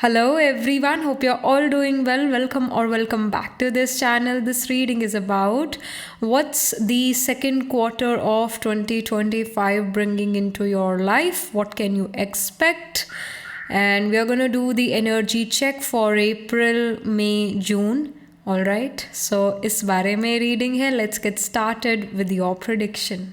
Hello everyone, hope you're all doing well. Welcome or welcome back to this channel. This reading is about what's the second quarter of 2025 bringing into your life. What can you expect? And we are going to do the energy check for April, May, June. All right. So इस बारे में reading है. Let's get started with your prediction.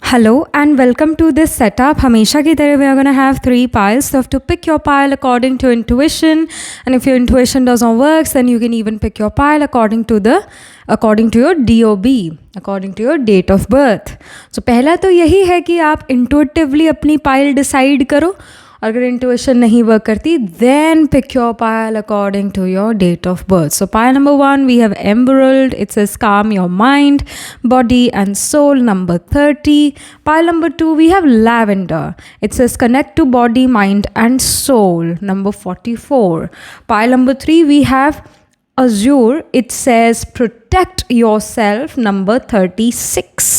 Hello and welcome to this setup. हमेशा की तरह we are going to have 3 piles. So you have to pick your pile according to intuition, and if your intuition doesn't work, then you can even pick your pile according to your DOB, according to your date of birth. So पहला तो यही है कि आप intuitively अपनी pile decide करो. अगर intuition नहीं work करती, then pick your pile according to your date of birth. So pile number 1, we have Emerald. It says calm your mind, body and soul, number 30. Pile number 2, we have Lavender. It says connect to body, mind and soul, number 44. Pile number 3, we have Azure. It says protect yourself, number 36.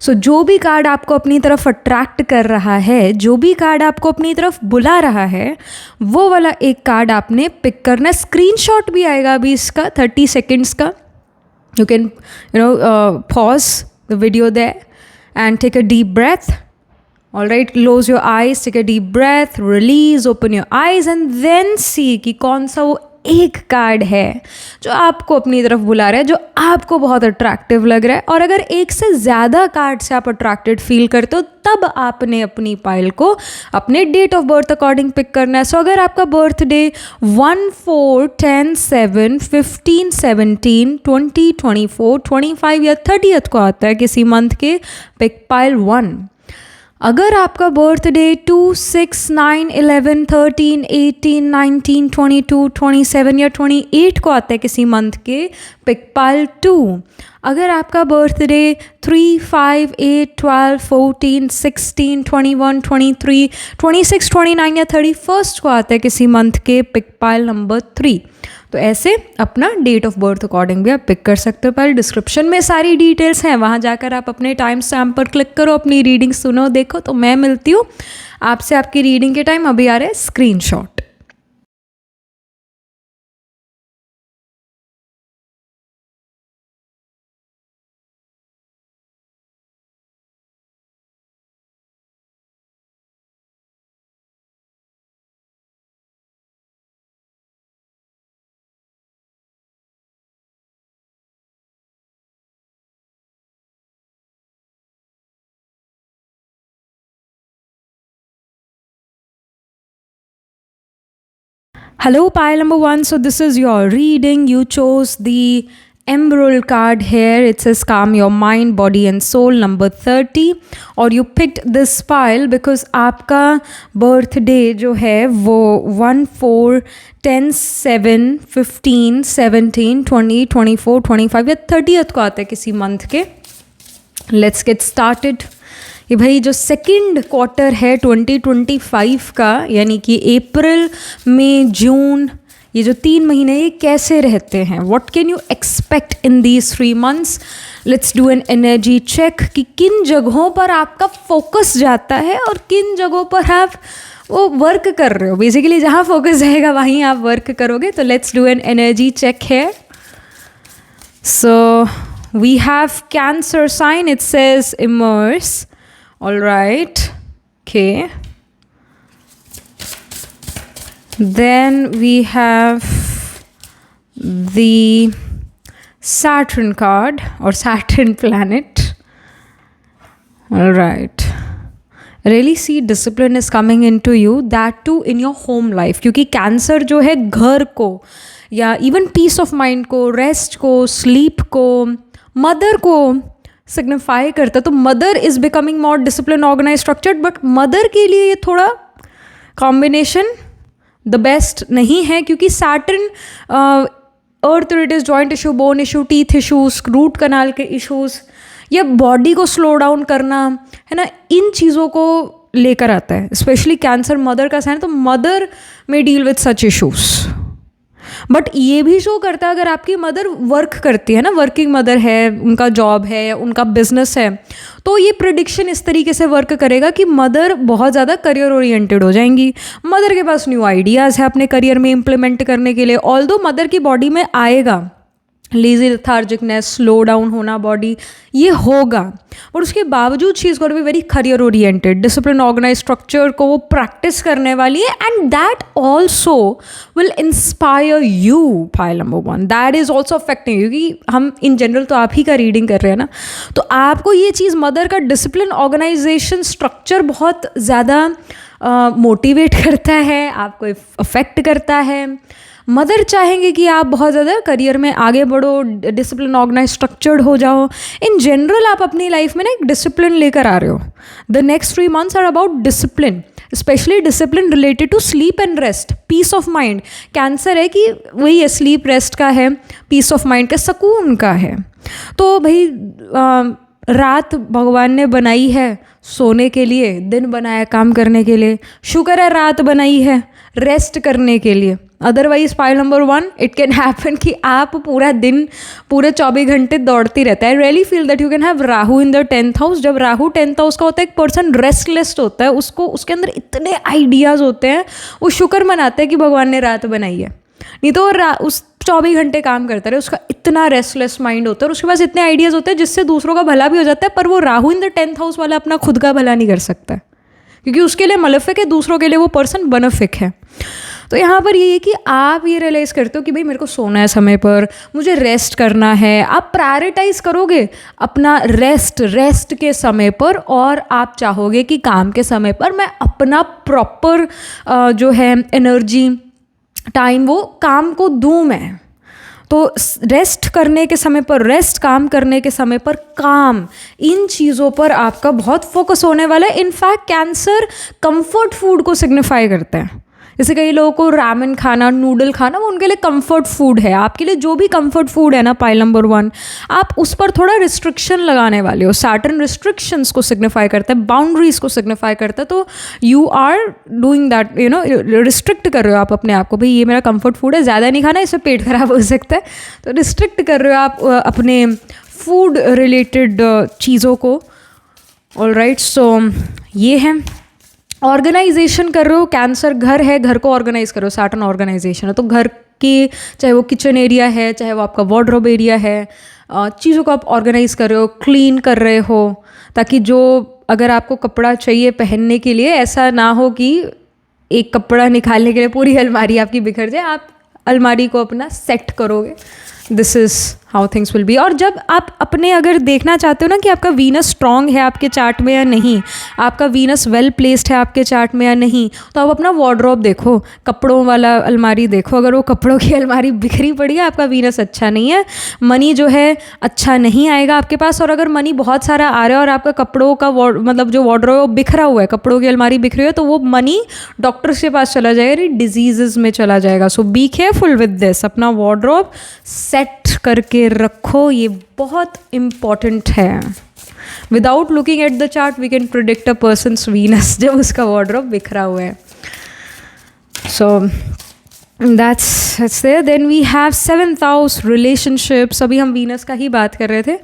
सो जो भी card आपको अपनी तरफ attract कर रहा है, जो भी कार्ड आपको अपनी तरफ बुला रहा है, वो वाला एक कार्ड आपने पिक करना. स्क्रीनशॉट भी आएगा अभी इसका 30 सेकेंड्स का. You can pause the video there and take a deep breath. All right, close your eyes, take a deep breath, release, open your eyes and then see कि कौन सा वो एक कार्ड है जो आपको अपनी तरफ बुला रहा है, जो आपको बहुत अट्रैक्टिव लग रहा है. और अगर एक से ज़्यादा कार्ड से आप अट्रैक्टेड फील करते हो, तब आपने अपनी पाइल को अपने date of birth according pick करना है. सो अगर आपका बर्थडे 1, 4, 10, 7, 15, 17, 20, 24, 25 या 30th को आता है किसी मंथ के, पिक पाइल 1. अगर आपका बर्थडे 2, 6, 9, 11, 13, 18, 19, 22, 27 या 28 को आता है किसी मंथ के, पिक पाइल 2. अगर आपका बर्थडे 3, 5, 8, 12, 14, 16, 21, 23, 26, 29 या 31st को आता है किसी मंथ के, पिक पाइल नंबर 3. तो ऐसे अपना डेट ऑफ बर्थ अकॉर्डिंग भी आप पिक कर सकते हो. पर डिस्क्रिप्शन में सारी डिटेल्स हैं, वहाँ जाकर आप अपने टाइम स्टैम्प पर क्लिक करो, अपनी रीडिंग सुनो, देखो. तो मैं मिलती हूँ आपसे आपकी रीडिंग के टाइम. अभी आ रहा है screenshot. Hello, pile number 1. So this is your reading. You chose the Emerald card here. It says calm your mind, body and soul, number 30. और you picked this pile because आपका birthday जो है वो 1, 4, 10, 7, 15, 17, 20, 24, 25 या 30th को आता है किसी मंथ के. Let's get started. कि भाई जो सेकेंड क्वार्टर है 2025 का, यानी कि अप्रैल, मई, जून, ये जो 3 महीने ये कैसे रहते हैं, what can you expect in these 3 months. Let's do an energy check कि किन जगहों पर आपका फोकस जाता है और किन जगहों पर आप वो वर्क कर रहे हो. बेसिकली जहाँ फोकस जाएगा वहीं आप वर्क करोगे. तो let's do an energy check है. So we have cancer sign. It says immerse. All right, okay. Then we have the Saturn card or Saturn planet. All right. Really see discipline is coming into you, that too in your home life. क्योंकि Cancer जो है घर को या even peace of mind को, rest को, sleep को, mother को सिग्निफाई करता है. तो mother is becoming more discipline, organise, structured. But mother के लिए ये थोड़ा कॉम्बिनेशन द बेस्ट नहीं है, क्योंकि Saturn earth related joint issue, bone issue, teeth issues, root canal के इशूज़ या बॉडी को स्लो डाउन करना है ना, इन चीज़ों को लेकर आता है. स्पेशली कैंसर मदर का साइन, तो मदर में deal with such issues. But ये भी शो करता है अगर आपकी मदर वर्क करती है ना, वर्किंग मदर है, उनका जॉब है, उनका बिजनेस है, तो ये प्रिडिक्शन इस तरीके से वर्क करेगा कि मदर बहुत ज़्यादा करियर ओरिएंटेड हो जाएंगी। मदर के पास न्यू आइडियाज़ है अपने करियर में इम्प्लीमेंट करने के लिए, ऑल्दो मदर की बॉडी में आएगा लेजी लेथार्जिकनेस, स्लो डाउन होना बॉडी, ये होगा, और उसके बावजूद she is got be very career oriented, discipline, organise structure को वो प्रैक्टिस करने वाली है, and that also will inspire you. File number 1 that is also affecting, क्योंकि हम इन जनरल तो आप ही का रीडिंग कर रहे हैं ना, तो आपको ये चीज़ मदर का डिसिप्लिन, ऑर्गेनाइजेशन, स्ट्रक्चर बहुत ज़्यादा मोटिवेट करता है, आपको अफेक्ट करता है। मदर चाहेंगे कि आप बहुत ज़्यादा करियर में आगे बढ़ो, डिसिप्लिन, ऑर्गेनाइज, स्ट्रक्चर्ड हो जाओ। इन जनरल आप अपनी लाइफ में ना एक डिसिप्लिन लेकर आ रहे हो। The next 3 months are about discipline, specially discipline related to sleep and rest, peace of mind. Cancer है कि वही है, स्लीप रेस्ट का है, पीस ऑफ माइंड का, सुकून का है। तो भाई रात भगवान ने बनाई है सोने के लिए, दिन बनाया काम करने के लिए। शुक्र है रात बनाई है रेस्ट करने के लिए, otherwise file number 1 it can happen कि आप पूरा दिन, पूरे 24 घंटे दौड़ती रहता है। आई really feel that you can have Rahu in the 10th house. जब राहु 10th हाउस का होता है, एक पर्सन रेस्टलेस होता है, उसको उसके अंदर इतने आइडियाज़ होते हैं, वो शुक्र मनाते हैं कि भगवान ने रात बनाई है, नहीं तो उस 24 घंटे काम करता रहे, उसका इतना रेस्टलेस माइंड होता है और उसके पास इतने आइडियाज़ होते हैं जिससे दूसरों का भला भी हो जाता है, पर वो Rahu in the 10th house वाला अपना खुद का भला नहीं कर सकता है, क्योंकि उसके लिए मलेफिक है, दूसरों के लिए वो पर्सन बेनिफिक है। तो यहाँ पर ये है कि आप ये रियलाइज़ करते हो कि भाई मेरे को सोना है समय पर, मुझे रेस्ट करना है। आप प्रायोरिटाइज करोगे अपना रेस्ट के समय पर, और आप चाहोगे कि काम के समय पर मैं अपना प्रॉपर जो है एनर्जी, टाइम, वो काम को दूँ मैं। तो रेस्ट करने के समय पर रेस्ट, काम करने के समय पर काम, इन चीज़ों पर आपका बहुत फोकस होने वाला है। इनफैक्ट कैंसर कंफर्ट फूड को सिग्निफाई करता है। जैसे कई लोगों को रामेन खाना, नूडल खाना, वो उनके लिए कंफर्ट फूड है। आपके लिए जो भी कंफर्ट फूड है ना, पाइल नंबर 1, आप उस पर थोड़ा रिस्ट्रिक्शन लगाने वाले हो। सैटर्न रिस्ट्रिक्शंस को सिग्निफाई करता है, बाउंड्रीज को सिग्निफाई करता है। तो you are doing that, you know, restrict कर रहे हो आप अपने आप को, भाई ये मेरा कंफर्ट फूड है, ज़्यादा नहीं खाना, इससे पेट खराब हो सकता है। तो रिस्ट्रिक्ट कर रहे हो आप अपने फूड रिलेटेड चीज़ों को। ऑलराइट, सो ये है। ऑर्गेनाइजेशन कर रहे हो, कैंसर घर है, घर को ऑर्गेनाइज करो, सैटर्न ऑर्गेनाइजेशन है। तो घर की, चाहे वो किचन एरिया है, चाहे वो आपका वार्डरोब एरिया है, चीज़ों को आप ऑर्गेनाइज कर रहे हो, क्लीन कर रहे हो, ताकि जो अगर आपको कपड़ा चाहिए पहनने के लिए, ऐसा ना हो कि एक कपड़ा निकालने के लिए पूरी अलमारी आपकी बिखर जाए। आप अलमारी को अपना सेट करोगे। This is how things will be. और जब आप अपने, अगर देखना चाहते हो ना कि आपका वीनस स्ट्रॉन्ग है आपके चार्ट में या नहीं, आपका वीनस वेल प्लेस्ड है आपके चार्ट में या नहीं, तो आप अपना वार्डरोब देखो, कपड़ों वाला अलमारी देखो। अगर वो कपड़ों की अलमारी बिखरी पड़ी है, आपका वीनस अच्छा नहीं है, मनी जो है अच्छा नहीं आएगा आपके पास। और अगर मनी बहुत सारा आ रहा है और आपका कपड़ों का मतलब जो वार्डरोब है वो बिखरा हुआ है, कपड़ों की अलमारी बिखरी है, तो वो मनी डॉक्टर्स के पास चला जाएगा, डिजीज़ में चला जाएगा। So be careful with this. अपना वार्डरोब सेट करके रखो, ये बहुत इम्पॉर्टेंट है। Without looking at the chart we can predict a person's Venus जब उसका वार्डरोब बिखरा हुआ है। सो that's there. Then we have 7th house relationships. अभी हम वीनस का ही बात कर रहे थे,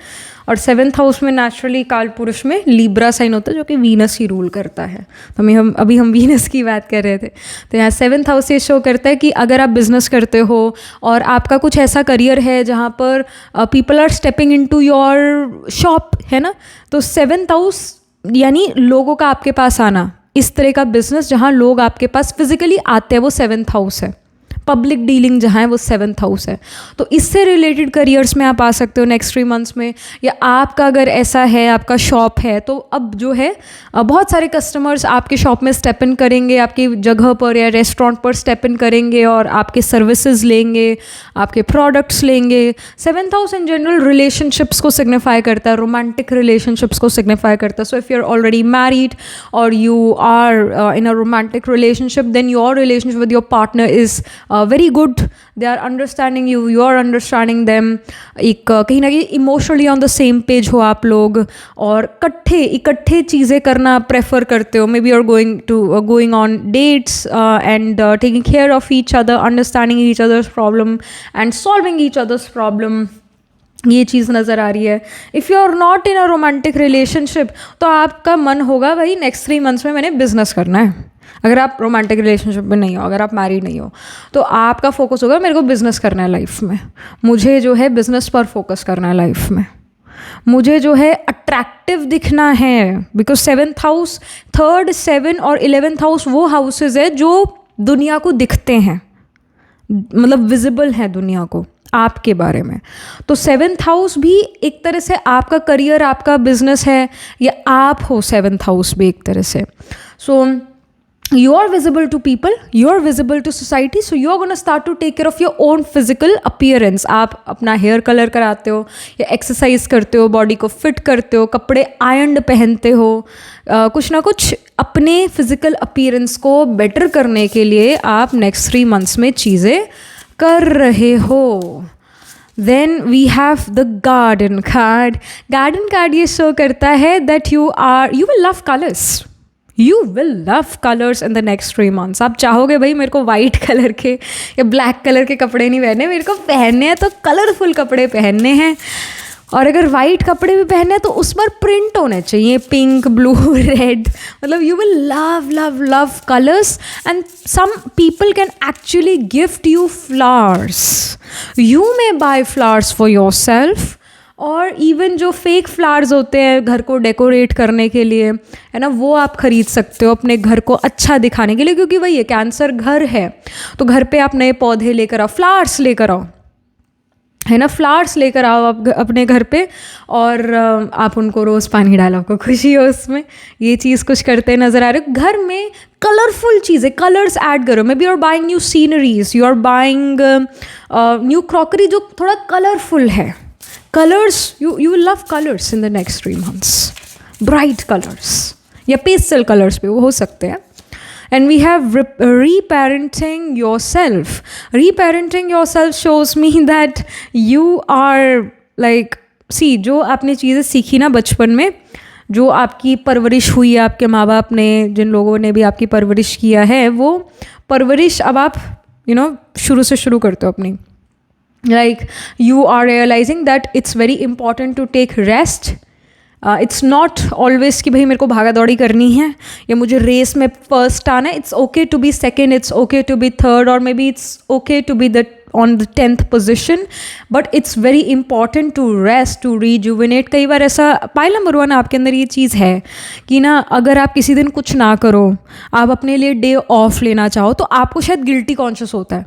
और 7th हाउस में नेचुरली काल पुरुष में लीब्रा साइन होता है, जो कि वीनस ही रूल करता है। तो अभी हम वीनस की बात कर रहे थे। तो यहाँ 7th हाउस ये शो करता है कि अगर आप बिजनेस करते हो और आपका कुछ ऐसा करियर है जहाँ पर people are stepping into your shop, है ना, तो 7th हाउस यानी लोगों का आपके पास आना, इस तरह का बिजनेस जहाँ लोग आपके पास फिजिकली आते हैं, वो 7th हाउस है। पब्लिक डीलिंग जहाँ है वो 7th हाउस है। तो इससे रिलेटेड करियर्स में आप आ सकते हो नेक्स्ट 3 months में। या आपका अगर ऐसा है, आपका शॉप है, तो अब जो है बहुत सारे कस्टमर्स आपके शॉप में स्टेप इन करेंगे, आपकी जगह पर या रेस्टोरेंट पर स्टेप इन करेंगे और आपके सर्विसेज लेंगे, आपके प्रोडक्ट्स लेंगे। 7th house in general relationships को सिग्निफाई करता है, रोमांटिक रिलेशनशिप्स को सिग्निफाई करता है। So if you are already married और you are in a romantic relationship, then your relationship with your partner is very good, they are understanding you, you are understanding them. एक कहीं ना कहीं emotionally on the same page हो आप लोग, और इकट्ठे चीज़ें करना प्रेफर करते हो। Maybe you are going on dates and taking care of each other, understanding each other's problem and solving each other's problem, ये चीज़ नज़र आ रही है। If you are not in a romantic relationship, तो आपका मन होगा भाई नेक्स्ट 3 मंथ्स में मैंने बिजनेस करना है। अगर आप रोमांटिक रिलेशनशिप में नहीं हो, अगर आप मैरिड नहीं हो, तो आपका फोकस होगा मेरे को बिजनेस करना है लाइफ में, मुझे जो है बिजनेस पर फोकस करना है लाइफ में, मुझे जो है अट्रैक्टिव दिखना है। बिकॉज 7th हाउस, 3rd, 7 और 11th हाउस वो हाउसेज है जो दुनिया को दिखते हैं, मतलब विजिबल है दुनिया को आपके बारे में। तो 7th हाउस भी एक तरह से आपका करियर, आपका बिजनेस है, या आप हो 7th हाउस भी एक तरह से। सो you are visible to people, you are visible to society, so you are going to start to take care of your own physical appearance। आप अपना हेयर कलर कराते हो, या एक्सरसाइज करते हो, बॉडी को फिट करते हो, कपड़े आयरन्ड पहनते हो, कुछ ना कुछ अपने फिजिकल अपीयरेंस को बेटर करने के लिए आप नेक्स्ट 3 मंथ्स में चीज़ें कर रहे हो। Then we have the garden card. Garden card ये शो करता है that you will love colours, you will love colours in the next 3 months. आप चाहोगे भाई मेरे को वाइट कलर के या ब्लैक कलर के कपड़े नहीं पहनने, मेरे को पहनने हैं तो कलरफुल कपड़े पहनने हैं। और अगर वाइट कपड़े भी पहनने हैं तो उस पर प्रिंट होने चाहिए, पिंक, ब्लू, रेड, मतलब you will love love love colours. And some people can actually gift you flowers, you may buy flowers for yourself, और इवन जो फेक फ्लावर्स होते हैं घर को डेकोरेट करने के लिए, है ना, वो आप ख़रीद सकते हो अपने घर को अच्छा दिखाने के लिए। क्योंकि वही है, कैंसर घर है, तो घर पे आप नए पौधे लेकर आओ, फ्लावर्स लेकर आओ, है ना, फ्लावर्स लेकर आओ आप अपने घर पे, और आप उनको रोज़ पानी डालो, आपको खुशी हो उसमें। ये चीज़ कुछ करते नज़र आ रहे हो। घर में कलरफुल चीज़ें, कलर्स ऐड करो। Maybe you are buying new sceneries, you are buying new crockery जो थोड़ा कलरफुल है। Colors, you will love colors in the next 3 months. Bright colors या pastel colors भी वो हो सकते हैं। And we have reparenting yourself. Reparenting yourself shows me that you are like, see, जो आपने चीज़ें सीखी ना बचपन में, जो आपकी परवरिश हुई है आपके माँ बाप ने, जिन लोगों ने भी आपकी परवरिश किया है, वो परवरिश अब आप शुरू से शुरू करते हो अपनी। Like you are realizing that it's very important to take rest. It's not always कि भाई मेरे को भागा दौड़ी करनी है या मुझे रेस में फर्स्ट आना है। It's okay to be second, it's okay to be third, or maybe it's okay to be on the 10th position, but it's very important to rest, to rejuvenate। कई बार ऐसा पाइल नंबर 1 आपके अंदर ये चीज़ है कि ना, अगर आप किसी दिन कुछ ना करो, आप अपने लिए डे ऑफ लेना चाहो, तो आपको शायद गिल्टी कॉन्शियस होता है,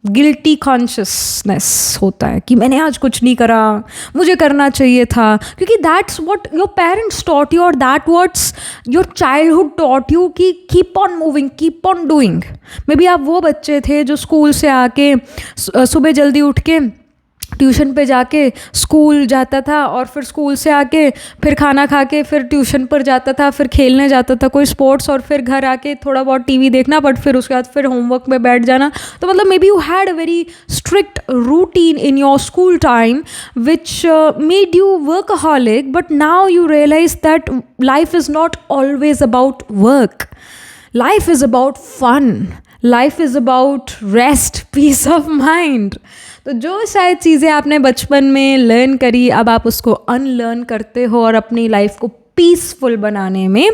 गिल्टी कॉन्शियसनेस होता है कि मैंने आज कुछ नहीं करा, मुझे करना चाहिए था। क्योंकि that's what your parents taught you, और that what's your childhood taught you कि keep on moving, keep on doing. Maybe आप वो बच्चे थे जो स्कूल से आके सुबह जल्दी उठ के ट्यूशन पे जाके स्कूल जाता था, और फिर स्कूल से आके फिर खाना खा के फिर ट्यूशन पर जाता था, फिर खेलने जाता था कोई स्पोर्ट्स, और फिर घर आके थोड़ा बहुत टीवी देखना, बट फिर उसके बाद फिर होमवर्क में बैठ जाना। तो मतलब maybe you had a very strict routine in your school time which made you workaholic, but now you realise that life is not always about work, life is about fun, life is about rest, peace of mind. तो जो शायद चीज़ें आपने बचपन में learn करी, अब आप उसको अनलर्न करते हो और अपनी लाइफ को पीसफुल बनाने में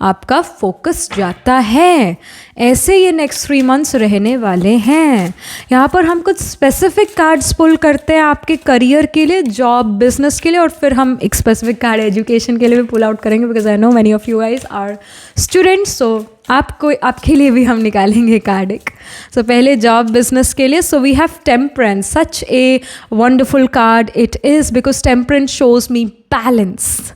आपका फोकस जाता है। ऐसे ये नेक्स्ट 3 मंथ्स रहने वाले हैं। यहाँ पर हम कुछ स्पेसिफिक कार्ड्स पुल करते हैं आपके करियर के लिए, जॉब, बिजनेस के लिए, और फिर हम एक स्पेसिफिक कार्ड एजुकेशन के लिए भी पुल आउट करेंगे, because I know many of you guys are students. So आपके लिए भी हम निकालेंगे कार्ड एक। सो पहले जॉब बिजनेस के लिए, so we have temperance, such a wonderful card it is, because temperance shows me balance.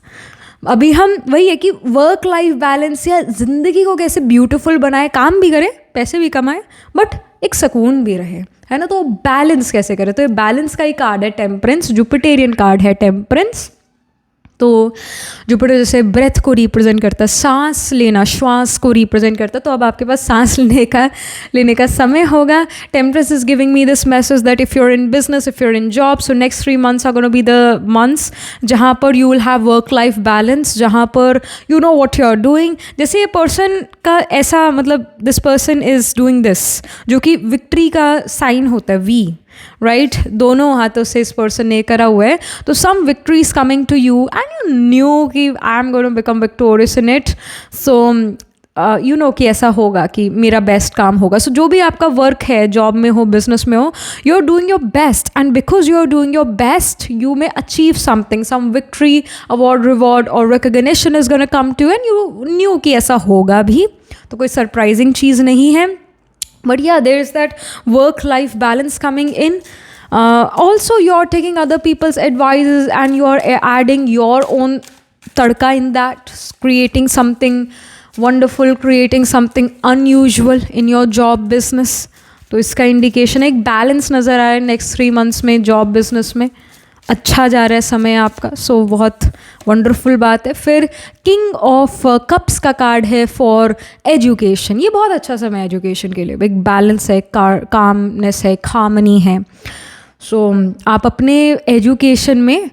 अभी हम वही है कि वर्क लाइफ बैलेंस, या ज़िंदगी को कैसे ब्यूटीफुल बनाए, काम भी करें, पैसे भी कमाएं, बट एक सुकून भी रहे, है ना। तो बैलेंस कैसे करें, तो ये बैलेंस का ही कार्ड है टेम्परेंस, जुपिटेरियन कार्ड है टेम्परेंस। तो जुपिटर जैसे ब्रेथ को रिप्रेजेंट करता है, सांस लेना, श्वास को रिप्रेजेंट करता है, तो अब आपके पास सांस लेने का समय होगा. Temperance is giving me this message that if you're in business, if you're in job, so next 3 months are gonna be the months जहाँ पर you will have work life balance, जहाँ पर you know what you are doing. जैसे ये person का ऐसा मतलब this person is doing this, जो कि विक्ट्री का साइन होता है, वी राइट, दोनों हाथों से इस पर्सन ने करा हुआ है. तो some victory is coming to you and you knew कि I am going to become victorious in it. So you know कि ऐसा होगा कि मेरा बेस्ट काम होगा. सो जो भी आपका वर्क है, जॉब में हो, बिजनेस में हो, you are doing your best, and because you are doing your best you may achieve something, some victory, award, reward और recognition is gonna come to, and you knew कि ऐसा होगा भी. तो कोई सरप्राइजिंग चीज़ नहीं है. But yeah, there is that work-life balance coming in. Also, you're taking other people's advices and you're adding your own tadka in that, creating something wonderful, creating something unusual in your job business. तो इसका indication एक balance नज़र आ रहा है next 3 months में job business में. अच्छा जा रहा है समय आपका, सो बहुत वंडरफुल बात है. फिर किंग ऑफ कप्स का कार्ड है फॉर एजुकेशन. ये बहुत अच्छा समय है एजुकेशन के लिए. एक बैलेंस है, कामनेस है, हार्मनी है. सो आप अपने एजुकेशन में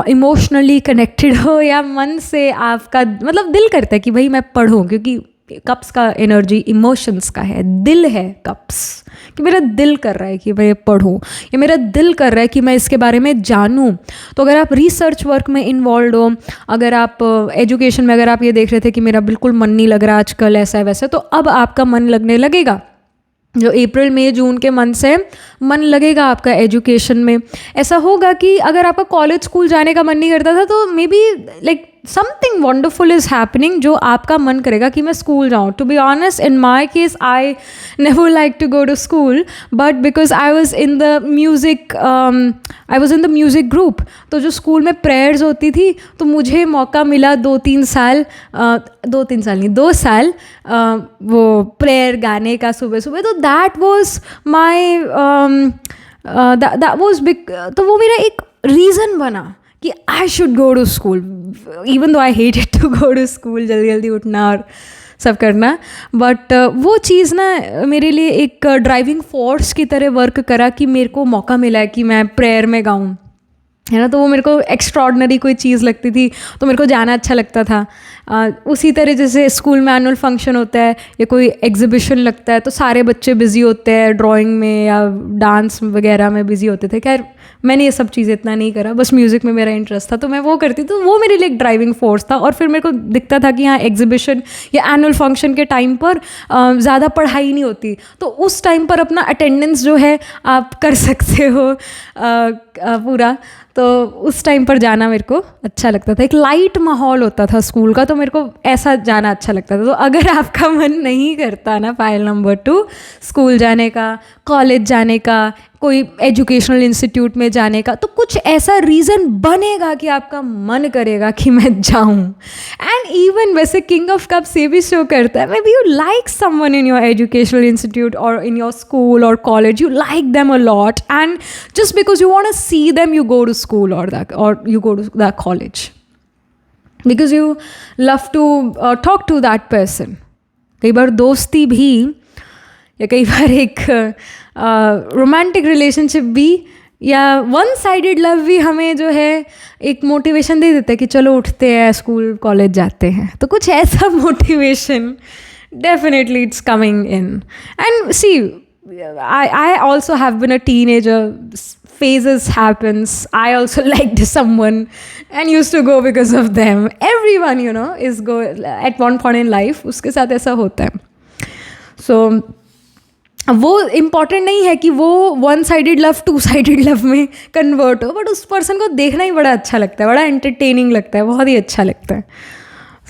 इमोशनली कनेक्टेड हो, या मन से आपका मतलब दिल करता है कि भाई मैं पढ़ूं, क्योंकि कप्स का एनर्जी इमोशंस का है, दिल है कप्स, कि मेरा दिल कर रहा है कि मैं पढूं, या मेरा दिल कर रहा है कि मैं इसके बारे में जानूं. तो अगर आप रिसर्च वर्क में इन्वॉल्व हो, अगर आप एजुकेशन में, अगर आप ये देख रहे थे कि मेरा बिल्कुल मन नहीं लग रहा आजकल, ऐसा है वैसा, तो अब आपका मन लगने लगेगा. जो अप्रैल मई जून के मंथ से मन लगेगा आपका एजुकेशन में. ऐसा होगा कि अगर आपका कॉलेज स्कूल जाने का मन नहीं करता था, तो maybe like something wonderful is happening जो आपका मन करेगा कि मैं स्कूल जाऊँ. To be honest, in my case I never like to go to school, but because I was in the music group. तो जो स्कूल में प्रेयर्स होती थी, तो मुझे मौका मिला 2-3 साल, 2-3 साल नहीं, 2 साल वो प्रेयर गाने का सुबह सुबह. तो that was my that was big. तो वो मेरा एक रीज़न बना कि I should go to school, even though I hated to go to school, जल्दी जल्दी उठना और सब करना. बट वो चीज़ ना मेरे लिए एक ड्राइविंग फोर्स की तरह वर्क करा कि मेरे को मौका मिला है कि मैं प्रेयर में गाऊँ, है ना. तो वो मेरे को एक्स्ट्रॉर्डनरी कोई चीज़ लगती थी, तो मेरे को जाना अच्छा लगता था. उसी तरह जैसे स्कूल में एनुअल फंक्शन होता है या कोई एग्जीबिशन लगता है, तो सारे बच्चे बिज़ी होते हैं ड्राइंग में या डांस वगैरह में बिज़ी होते थे. खैर मैंने ये सब चीज़ें इतना नहीं करा, बस म्यूज़िक में मेरा इंटरेस्ट था, तो मैं वो करती. तो वो मेरे लिए एक ड्राइविंग फोर्स था. और फिर मेरे को दिखता था कि हाँ, एग्जीबिशन या एनुअल फंक्शन के टाइम पर ज़्यादा पढ़ाई नहीं होती, तो उस टाइम पर अपना अटेंडेंस जो है आप कर सकते हो पूरा. तो उस टाइम पर जाना मेरे को अच्छा लगता था. एक लाइट माहौल होता था स्कूल का, तो मेरे को ऐसा जाना अच्छा लगता था. तो अगर आपका मन नहीं करता ना फाइल नंबर 2 स्कूल जाने का, कॉलेज जाने का, कोई एजुकेशनल इंस्टीट्यूट में जाने का, तो कुछ ऐसा रीज़न बनेगा कि आपका मन करेगा कि मैं जाऊँ. एंड इवन वैसे किंग ऑफ कप्स ये भी शो करता है, may be you like someone in your educational institute और इन योर स्कूल और college, you like them a lot, and just because you want to see them you go to school or you go to that college because you love to talk to that person. कई बार दोस्ती भी, या कई बार एक romantic relationship भी, या one sided love भी हमें जो है एक मोटिवेशन दे देता है कि चलो उठते हैं, स्कूल कॉलेज जाते हैं. तो कुछ ऐसा motivation definitely it's coming in. And see, I also have been a teenager, phases happens. I also liked someone and used to go because of them. Everyone, you know, is go at one point in life, उसके साथ ऐसा होता है. So वो important नहीं है कि वो one sided love 2 sided love में कन्वर्ट हो, बट उस पर्सन को देखना ही बड़ा अच्छा लगता है, बड़ा एंटरटेनिंग लगता है, बहुत ही अच्छा लगता है.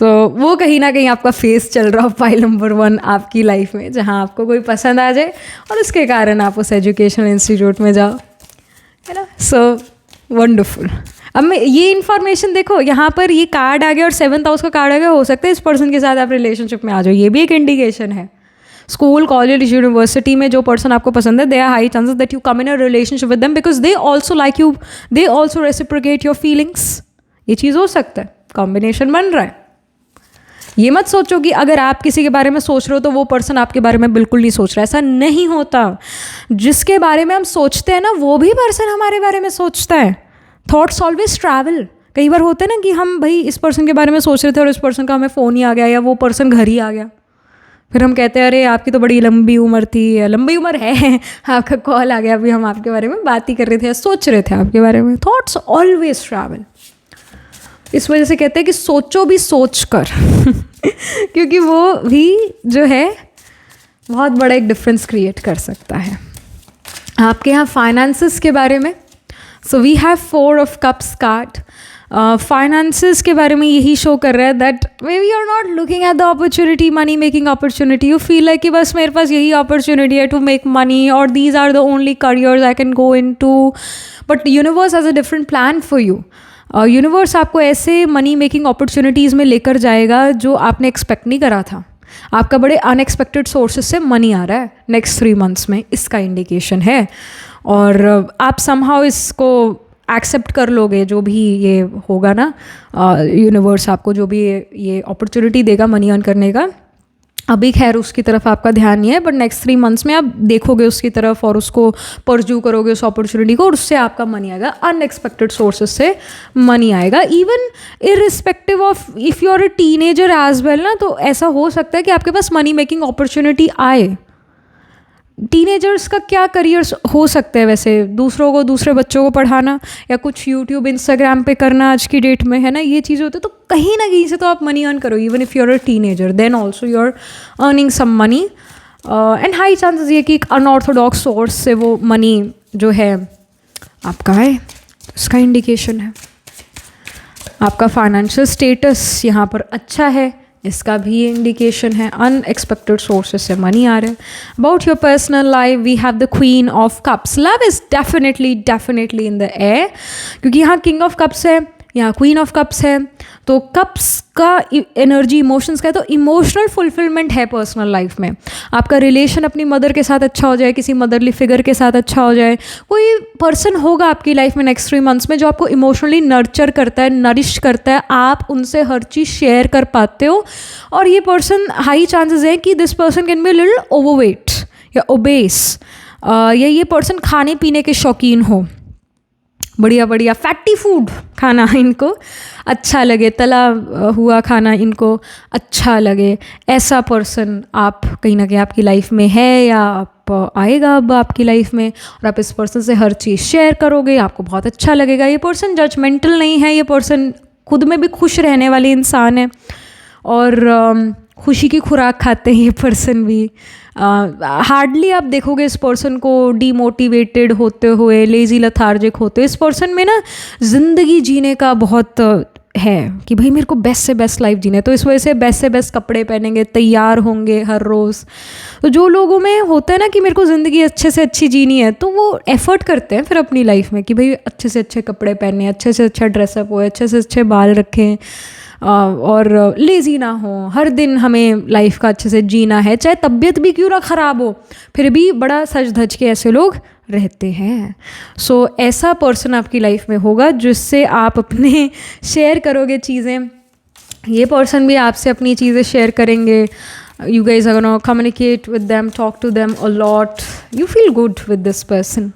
तो वो कहीं ना कहीं आपका फेस चल रहा हो फाइल नंबर 1 आपकी लाइफ में, जहाँ आपको कोई पसंद आ जाए और उसके कारण आप उस एजुकेशनल इंस्टीट्यूट में जाओ, है ना. So wonderful. अब मैं ये इन्फॉर्मेशन देखो, यहाँ पर ये कार्ड आ गया और 7th हाउस का कार्ड आ गया, हो सकता है इस पर्सन के साथ आप रिलेशनशिप में आ जाओ, ये भी एक इंडिकेशन है. स्कूल, कॉलेज, यूनिवर्सिटी में जो पर्सन आपको पसंद है, they are high chances that you come in a relationship with them because they also like you, they also reciprocate your feelings. ये चीज़ हो सकता है, कॉम्बिनेशन बन रहा है। ये मत सोचो कि अगर आप किसी के बारे में सोच रहे हो तो वो पर्सन आपके बारे में बिल्कुल नहीं सोच रहा है, ऐसा नहीं होता। जिसके बारे में हम सोचते हैं ना वो भी पर्सन हमारे बारे में सोचता है। Thoughts always travel. कई बार होता है ना कि हम भाई इस पर्सन के बारे में सोच रहे थे और इस पर्सन का हमें फ़ोन ही आ गया या वो पर्सन घर ही आ गया, फिर हम कहते हैं अरे आपकी तो बड़ी लंबी उम्र थी, लंबी उम्र है, आपका कॉल आ गया, अभी हम आपके बारे में बात ही कर रहे थे या सोच रहे थे आपके बारे में। Thoughts always travel. इस वजह से कहते हैं कि सोचो भी सोच कर क्योंकि वो भी जो है बहुत बड़ा एक डिफरेंस क्रिएट कर सकता है। आपके यहाँ फाइनेंसेस के बारे में, so we have 4 of cups card. Finances के बारे में यही शो कर रहा है that maybe you are not looking at the opportunity, money making opportunity. You feel like कि बस मेरे पास यही अपॉर्चुनिटी है टू मेक मनी और these are the only careers I can go into, but universe has a different plan for you. Universe आपको ऐसे money making opportunities में लेकर जाएगा जो आपने एक्सपेक्ट नहीं करा था। आपका बड़े अनएक्सपेक्टेड सोर्सेज से मनी आ रहा है नेक्स्ट 3 मंथ्स में, इसका इंडिकेशन है। और आप समहाउ इसको एक्सेप्ट कर लोगे, जो भी ये होगा ना, यूनिवर्स आपको जो भी ये अपॉर्चुनिटी देगा मनी अर्न करने का। अभी खैर उसकी तरफ आपका ध्यान नहीं है, बट नेक्स्ट 3 मंथ्स में आप देखोगे उसकी तरफ और उसको परज्यू करोगे उस अपॉर्चुनिटी को, और उससे आपका मनी आएगा, अनएक्सपेक्टेड सोर्सेज से मनी आएगा। Even irrespective of if you are a teenager as well ना, तो ऐसा हो सकता है कि आपके पास मनी मेकिंग अपॉर्चुनिटी आए। टीनेजर्स का क्या करियर हो सकता है वैसे? दूसरों को, दूसरे बच्चों को पढ़ाना या कुछ यूट्यूब इंस्टाग्राम पे करना आज की डेट में, है ना, ये चीज़ें होती है। तो कहीं ना कहीं से तो आप मनी अर्न करो। Even if you are a teenager then also you are earning some money, and high chances ये कि एक अनऑर्थोडॉक्स सोर्स से वो मनी जो है आपका है, उसका इंडिकेशन है। आपका फाइनेंशियल स्टेटस यहाँ पर अच्छा है, इसका भी इंडिकेशन है। अनएक्सपेक्टेड सोर्सेज से मनी आ रहा है। About your personal life we have the queen of cups. Love is definitely in the air, क्योंकि यहाँ किंग ऑफ कप्स है, यहाँ क्वीन ऑफ कप्स है। तो कप्स का एनर्जी इमोशंस का है, तो इमोशनल फुलफिलमेंट है पर्सनल लाइफ में। आपका रिलेशन अपनी मदर के साथ अच्छा हो जाए, किसी मदरली फिगर के साथ अच्छा हो जाए। कोई पर्सन होगा आपकी लाइफ में नेक्स्ट 3 मंथ्स में जो आपको इमोशनली नर्चर करता है, नरिश करता है, आप उनसे हर चीज़ शेयर कर पाते हो। और ये पर्सन हाई चांसेस है कि this person can be little overweight या ओबेस, या ये पर्सन खाने पीने के शौकीन हो, बढ़िया बढ़िया फैटी फूड खाना इनको अच्छा लगे, तला हुआ खाना इनको अच्छा लगे। ऐसा पर्सन आप कहीं ना कहीं आपकी लाइफ में है या आप आएगा अब आपकी लाइफ में, और आप इस पर्सन से हर चीज़ शेयर करोगे, आपको बहुत अच्छा लगेगा। ये पर्सन जजमेंटल नहीं है, ये पर्सन खुद में भी खुश रहने वाले इंसान है और खुशी की खुराक खाते हैं ये पर्सन भी। हार्डली आप देखोगे इस पर्सन को डीमोटिवेटेड होते हुए, लेज़ी लथार्जिक होते हुए। इस पर्सन में ना ज़िंदगी जीने का बहुत है कि भाई मेरे को बेस्ट से बेस्ट लाइफ जीना है, तो इस वजह से बेस्ट से बेस्ट कपड़े पहनेंगे, तैयार होंगे हर रोज़। तो जो लोगों में होता है ना कि मेरे को ज़िंदगी अच्छे से अच्छी जीनी है, तो वो एफ़र्ट करते हैं फिर अपनी लाइफ में कि भाई अच्छे से अच्छे कपड़े पहने, अच्छे से अच्छा ड्रेसअप हो, अच्छे से अच्छे बाल रखें और लेज़ी ना हो। हर दिन हमें लाइफ का अच्छे से जीना है, चाहे तबीयत भी क्यों ना ख़राब हो, फिर भी बड़ा सज धज के ऐसे लोग रहते हैं। सो ऐसा पर्सन आपकी लाइफ में होगा जिससे आप अपने शेयर करोगे चीज़ें, ये पर्सन भी आपसे अपनी चीज़ें शेयर करेंगे। You guys are gonna communicate with them, talk to them a lot, you feel good with this person.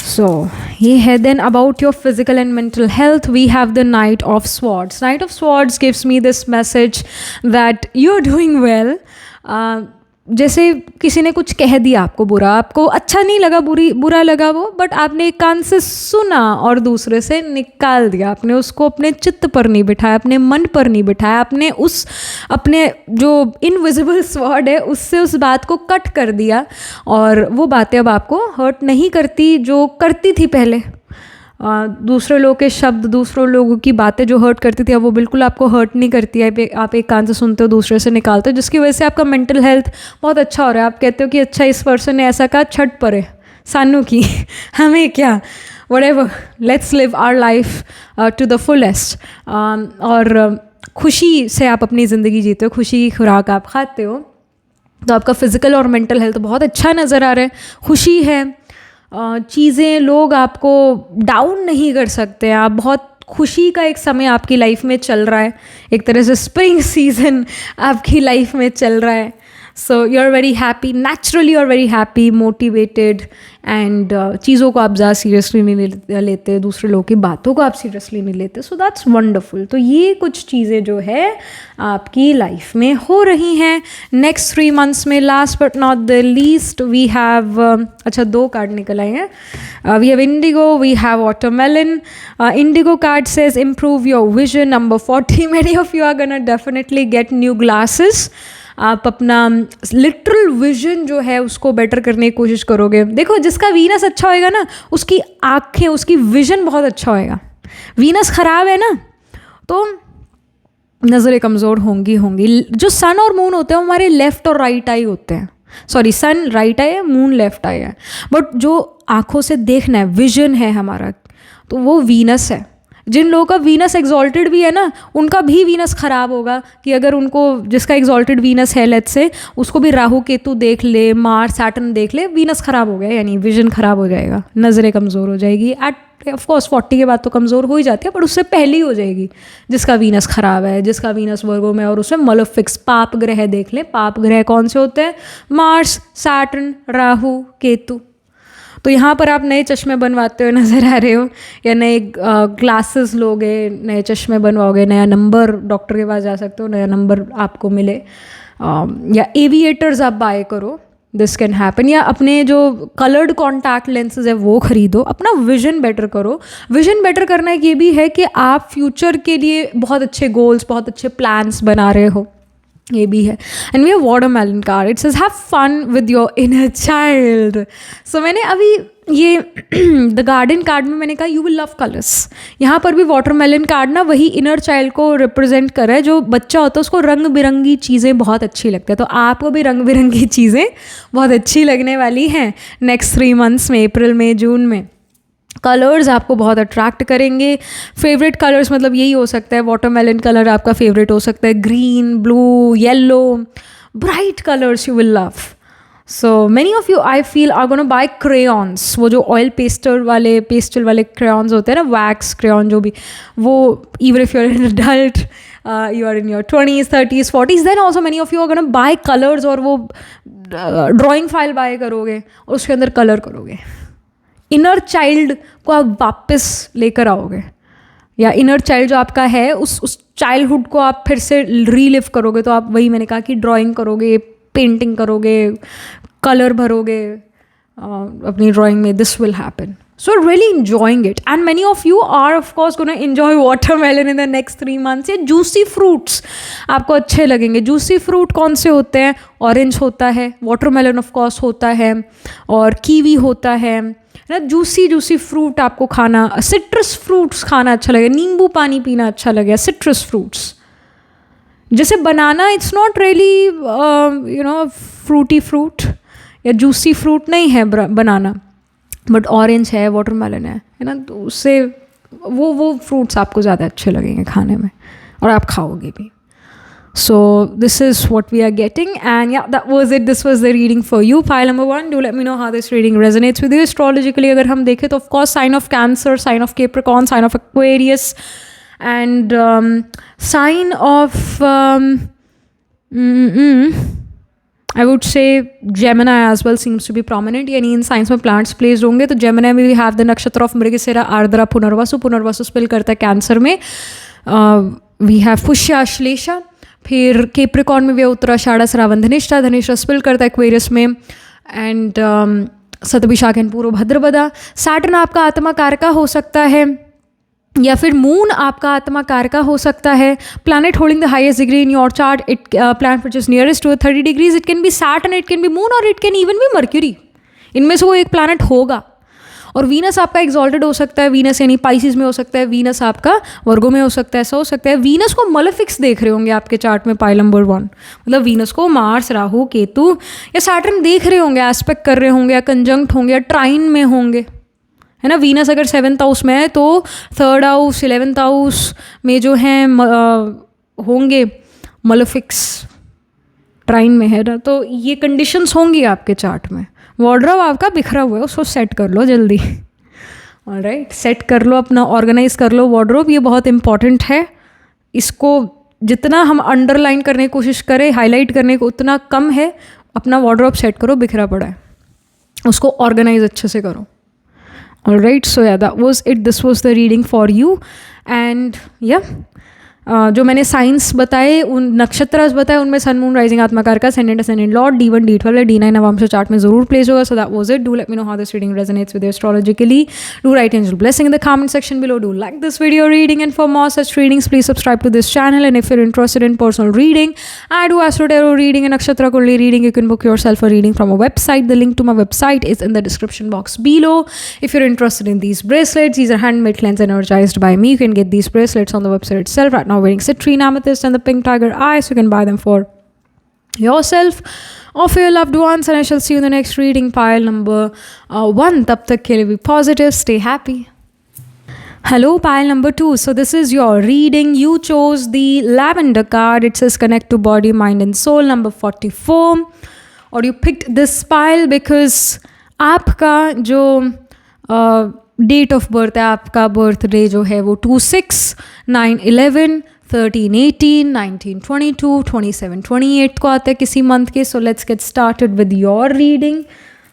So ये है। Then about your physical and mental health we have the knight of swords. Knight of swords gives me this message that you are doing well. जैसे किसी ने कुछ कह दिया आपको बुरा, आपको अच्छा नहीं लगा, बुरा लगा वो, बट आपने एक कान से सुना और दूसरे से निकाल दिया। आपने उसको अपने चित्त पर नहीं बिठाया, अपने मन पर नहीं बिठाया, आपने उस अपने जो इनविजिबल स्वॉर्ड है उससे उस बात को कट कर दिया, और वो बातें अब आपको हर्ट नहीं करती जो करती थी पहले। दूसरे लोगों के शब्द, दूसरों लोगों की बातें जो हर्ट करती थी, अब वो बिल्कुल आपको हर्ट नहीं करती है। आप एक कान से सुनते हो, दूसरे से निकालते हो, जिसकी वजह से आपका मेंटल हेल्थ बहुत अच्छा हो रहा है। आप कहते हो कि अच्छा इस पर्सन ने ऐसा कहा, छट पड़े सानू की हमें क्या, whatever, let's live our life to the fullest. और खुशी से आप अपनी ज़िंदगी जीते हो, खुशी की खुराक आप खाते हो, तो आपका फिज़िकल और मेंटल हेल्थ बहुत अच्छा नज़र आ रहा है। खुशी है, चीज़ें, लोग आपको डाउन नहीं कर सकते। आप बहुत खुशी का एक समय आपकी लाइफ में चल रहा है, एक तरह से स्प्रिंग सीजन आपकी लाइफ में चल रहा है। So you are very happy, naturally you are very happy, motivated, and चीज़ों को आप ज़्यादा सीरियसली नहीं लेते, दूसरे लोगों की बातों को आप सीरियसली नहीं लेते। सो दैट्स वंडरफुल। तो ये कुछ चीज़ें जो है आपकी लाइफ में हो रही हैं नेक्स्ट 3 months में। Last but not the least we have, अच्छा 2 कार्ड निकल आए हैं। We have indigo, we have watermelon. Indigo card says improve your vision, number 40। Many of you are gonna definitely get new glasses. आप अपना literal vision जो है उसको better करने की कोशिश करोगे। देखो, जिसका वीनस अच्छा होएगा ना, उसकी आँखें, उसकी विजन बहुत अच्छा होएगा। वीनस ख़राब है ना, तो नज़रें कमज़ोर होंगी। जो सन और मून होते हैं वो हमारे लेफ़्ट और राइट आई होते हैं। सॉरी, सन राइट आई है, मून लेफ़्ट आई है। बट जो आँखों से देखना है, विजन है हमारा, तो वो वीनस है। जिन लोगों का वीनस एग्जॉल्टेड भी है ना, उनका भी वीनस ख़राब होगा। कि अगर उनको, जिसका एग्जॉल्टेड वीनस है लेट्स से, उसको भी राहु केतु देख ले, मार्स सैटर्न देख ले, वीनस ख़राब हो गया, यानी विजन ख़राब हो जाएगा, नज़रें कमज़ोर हो जाएगी। एट ऑफकोर्स 40 के बाद तो कमज़ोर हो ही जाती है, पर उससे पहले ही हो जाएगी जिसका वीनस ख़राब है, जिसका वीनस वर्गो में, और उसमें मलेफिक्स पाप ग्रह देख ले। पाप ग्रह कौन से होते हैं? Mars, Saturn, Rahu, Ketu. तो यहाँ पर आप नए चश्मे बनवाते हुए नज़र आ रहे हो, या नए ग्लासेस लोगे, नए चश्मे बनवाओगे, नया नंबर, डॉक्टर के पास जा सकते हो, नया नंबर आपको मिले, या एविएटर्स आप बाय करो, दिस कैन हैपन। या अपने जो कलर्ड कॉन्टैक्ट लेंसेज है वो खरीदो, अपना विजन बेटर करो। विजन बेटर करना ये भी है कि आप फ्यूचर के लिए बहुत अच्छे गोल्स, बहुत अच्छे प्लान्स बना रहे हो, ये भी है। And we have watermelon card, it says have fun with your inner child. So मैंने अभी ये द गार्डन कार्ड में मैंने कहा यू विल लव कलर्स। यहाँ पर भी वाटरमेलन कार्ड ना वही इनर चाइल्ड को रिप्रेजेंट कर रहा है। जो बच्चा होता है उसको रंग बिरंगी चीज़ें बहुत अच्छी लगती है, तो आपको भी रंग बिरंगी चीज़ें बहुत अच्छी लगने वाली हैं नेक्स्ट 3 months में, अप्रैल में, जून में। कलर्स आपको बहुत अट्रैक्ट करेंगे। फेवरेट कलर्स मतलब यही हो सकता है, वाटरमेलन कलर आपका फेवरेट हो सकता है, green, blue, yellow, bright colours you will love. So many of you I feel are gonna buy crayons, वो जो ऑयल पेस्टल वाले क्रेयॉन्स होते हैं ना, वैक्स क्रेयॉन जो भी, वो even if you are an adult, you are in your 20s, 30s, 40s, then also many of you are gonna buy colors, और वो ड्राइंग फाइल बाय करोगे और उसके अंदर कलर करोगे। इनर चाइल्ड को आप वापस लेकर आओगे, या इनर चाइल्ड जो आपका है उस चाइल्डहुड को आप फिर से रीलिव करोगे। तो आप, वही मैंने कहा कि ड्राइंग करोगे, पेंटिंग करोगे, कलर भरोगे अपनी ड्राइंग में, this will happen. So really enjoying it, and many of you are of course going to enjoy watermelon in the next 3 months. ये juicy fruits आपको अच्छे लगेंगे। juicy fruit कौन से होते हैं? ऑरेंज होता है, watermelon of course होता है, और कीवी होता है ना। जूसी फ्रूट आपको खाना, सिट्रस फ्रूट्स खाना अच्छा लगेगा, नींबू पानी पीना अच्छा लगेगा। सिट्रस फ्रूट्स जैसे banana, it's not really you know fruity fruit या जूसी फ्रूट नहीं है बनाना, बट ऑरेंज है, वाटरमेलन है ना, तो उससे वो फ्रूट्स आपको ज़्यादा अच्छे लगेंगे खाने में, और आप खाओगे भी। So this is what we are getting, and yeah, that was it. This was the reading for you. Pile number 1. Do let me know how this reading resonates with you astrologically. अगर हम देखें तो of course sign of Cancer, sign of Capricorn, sign of Aquarius, and sign of I would say Gemini as well seems to be prominent. यानी in science में plants placed होंगे। तो Gemini में we have the नक्षत्र of Mrigashira, Ardra, Punarvasu. Punarvasu spill करता है cancer में। We have पुष्य, अश्लेषा। फिर केप्रिकॉर्न में वे उत्तराषाढ़ा, श्रावण, धनिष्ठा। धनिष्ठा स्पिल करता है एक्वेरियस में, एंड शतभिषाख एंड पूर्व भद्रपदा। सैटर्न आपका आत्मा कारका हो सकता है, या फिर मून आपका आत्मा कारका हो सकता है। Planet holding the highest degree in your chart, it planet which is nearest to 30 degrees, it can be Saturn, it can be moon, और it can even be Mercury. इनमें से वो एक प्लैनेट होगा। और वीनस आपका एक्सॉल्टेड हो सकता है, वीनस यानी पाइसिस में हो सकता है, वीनस आपका वर्गो में हो सकता है, ऐसा हो सकता है। वीनस को मलेफिक्स देख रहे होंगे आपके चार्ट में, पाइल नंबर 1, मतलब वीनस को मार्स, राहु, केतु या सैटर्न देख रहे होंगे, एस्पेक्ट कर रहे होंगे, या कंजंक्ट होंगे, या ट्राइन में होंगे, है ना। वीनस अगर 7th हाउस में है तो 3rd हाउस, 11th हाउस में जो हैं होंगे मलेफिक्स, ट्राइन में है ना। तो ये कंडीशंस होंगी आपके चार्ट में, वार्डरोब आपका बिखरा हुआ है, उसको सेट कर लो जल्दी। ऑलराइट, सेट कर लो अपना, ऑर्गेनाइज कर लो वार्डरोब, ये बहुत इंपॉर्टेंट है। इसको जितना हम अंडरलाइन करने की कोशिश करें, हाईलाइट करने को, उतना कम है। अपना वार्डरोब सेट करो, बिखरा पड़ा है, उसको ऑर्गेनाइज अच्छे से करो। ऑलराइट, सो या that was it, this was the reading for you. And या जो मैंने साइंस बताए, उन नक्षत्र बताए, उनमें सन मून राइजिंग आत्मकार का सेंडेंट ascendant lord D1 D12 D9 नवांश चार्ट में जरूर प्लेस होगा। So that was it. Do let me know how this reading resonates with astrologically. Do write angel blessing in the comment section below. Do like this video reading, and for more such readings please subscribe to this channel. And if you're interested in personal reading, I do astro tarot reading and nakshatra kundali reading. You can book yourself a reading from a website. The link to my website is in the description box below. If you're interested in these bracelets, these are handmade, cleansed, energized by me. You can get these bracelets on the website itself. Right now wearing citrine, amethyst and the pink tiger eye, so you can buy them for yourself or for your loved ones. And I shall see you in the next reading, pile number 1. Tab tak ke liye be positive, stay happy. Hello, pile number 2. So this is your reading. You chose the lavender card. It says connect to body, mind and soul, number 44. Or you picked this pile because आपका जो date of birth है, आपका birthday जो है वो 26, 9, 11, 13, 18, 19, 22, 27, 28 को आता है किसी मंथ के। So let's get started with your reading.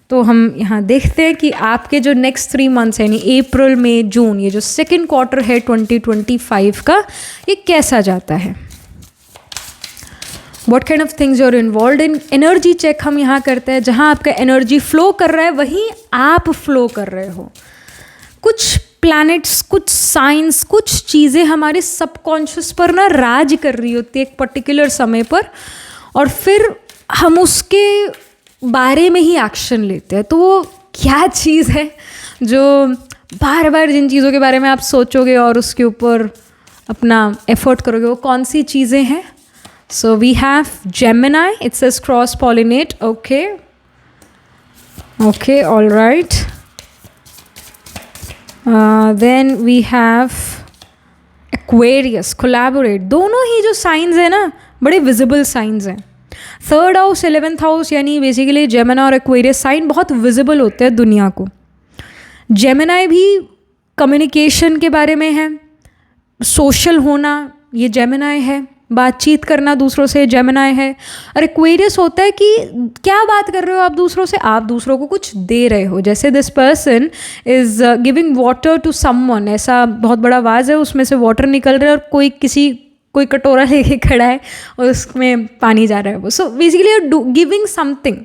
तो हम यहाँ देखते हैं कि आपके जो नेक्स्ट 3 मंथ्स हैं, यानी अप्रैल, मई, जून, ये जो सेकेंड क्वार्टर है 2025 का, ये कैसा जाता है। What kind of things you're involved in? Energy check हम यहाँ करते हैं। जहाँ आपका एनर्जी फ्लो कर रहा है वहीं आप फ्लो कर रहे हो। कुछ प्लैनेट्स, कुछ साइंस, कुछ चीज़ें हमारे सबकॉन्शियस पर ना राज कर रही होती है एक पर्टिकुलर समय पर, और फिर हम उसके बारे में ही एक्शन लेते हैं। तो वो क्या चीज़ है जो बार बार जिन चीज़ों के बारे में आप सोचोगे और उसके ऊपर अपना एफर्ट करोगे, वो कौन सी चीज़ें हैं। So we have Gemini, it says cross pollinate. Okay, all right. Then we have Aquarius, collaborate. दोनों ही जो साइंस है ना, बड़े विजिबल साइंस हैं। 3rd हाउस, 11th हाउस, यानी बेसिकली Gemini और Aquarius साइन बहुत विजिबल होते हैं दुनिया को। Gemini भी कम्युनिकेशन के बारे में है, सोशल होना ये Gemini है, बातचीत करना दूसरों से Gemini है। और एक्वेरियस होता है कि क्या बात कर रहे हो आप दूसरों से, आप दूसरों को कुछ दे रहे हो। जैसे this person is giving water to someone, ऐसा बहुत बड़ा वाज है, उसमें से वाटर निकल रहा है और कोई कटोरा लेके खड़ा है और उसमें पानी जा रहा है वो। So basically you giving something.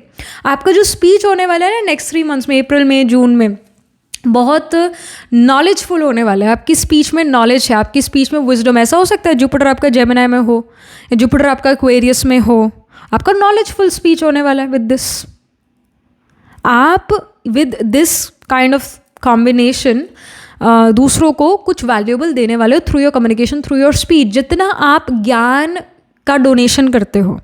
आपका जो स्पीच होने वाला है ना नेक्स्ट 3 मंथ्स में, अप्रैल में, जून में, बहुत नॉलेजफुल होने वाला है। आपकी स्पीच में नॉलेज है, आपकी स्पीच में विजडम। ऐसा हो सकता है जुपिटर आपका Gemini में हो या जुपिटर आपका Aquarius में हो, आपका नॉलेजफुल स्पीच होने वाला है विद दिस। आप with this kind of combination दूसरों को कुछ वैल्यूएबल देने वाले हो through your communication, through your speech. जितना आप ज्ञान का डोनेशन करते हो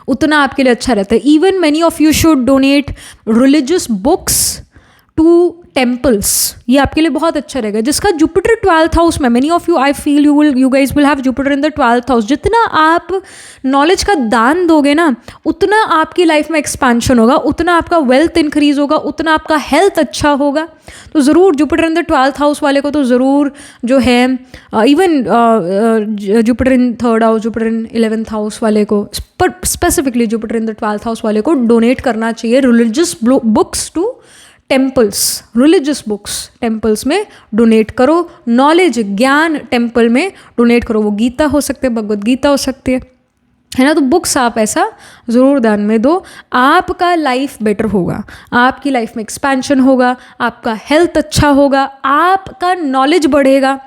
उतना आपके लिए अच्छा रहता है। Even many of you should donate religious books to temples, ये आपके लिए बहुत अच्छा रहेगा। जिसका जुपिटर 12th हाउस में, many of you, I feel you guys will have Jupiter in the 12th house. जितना आप नॉलेज का दान दोगे ना, उतना आपकी लाइफ में एक्सपेंशन होगा, उतना आपका वेल्थ इंक्रीज होगा, उतना आपका हेल्थ अच्छा होगा। तो ज़रूर Jupiter in the 12th house वाले को तो ज़रूर जो है, even Jupiter in 3rd house, Jupiter in 11th house वाले को, पर specifically Jupiter in the 12th house वाले को डोनेट करना चाहिए religious books to temples. Religious books temples में डोनेट करो, नॉलेज, ज्ञान टेम्पल में डोनेट करो। वो गीता हो सकते हैं, भगवद गीता हो सकती है ना। तो बुक्स आप ऐसा ज़रूर दान में दो। आपका लाइफ बेटर होगा, आपकी लाइफ में एक्सपेंशन होगा, आपका हेल्थ अच्छा होगा, आपका नॉलेज बढ़ेगा।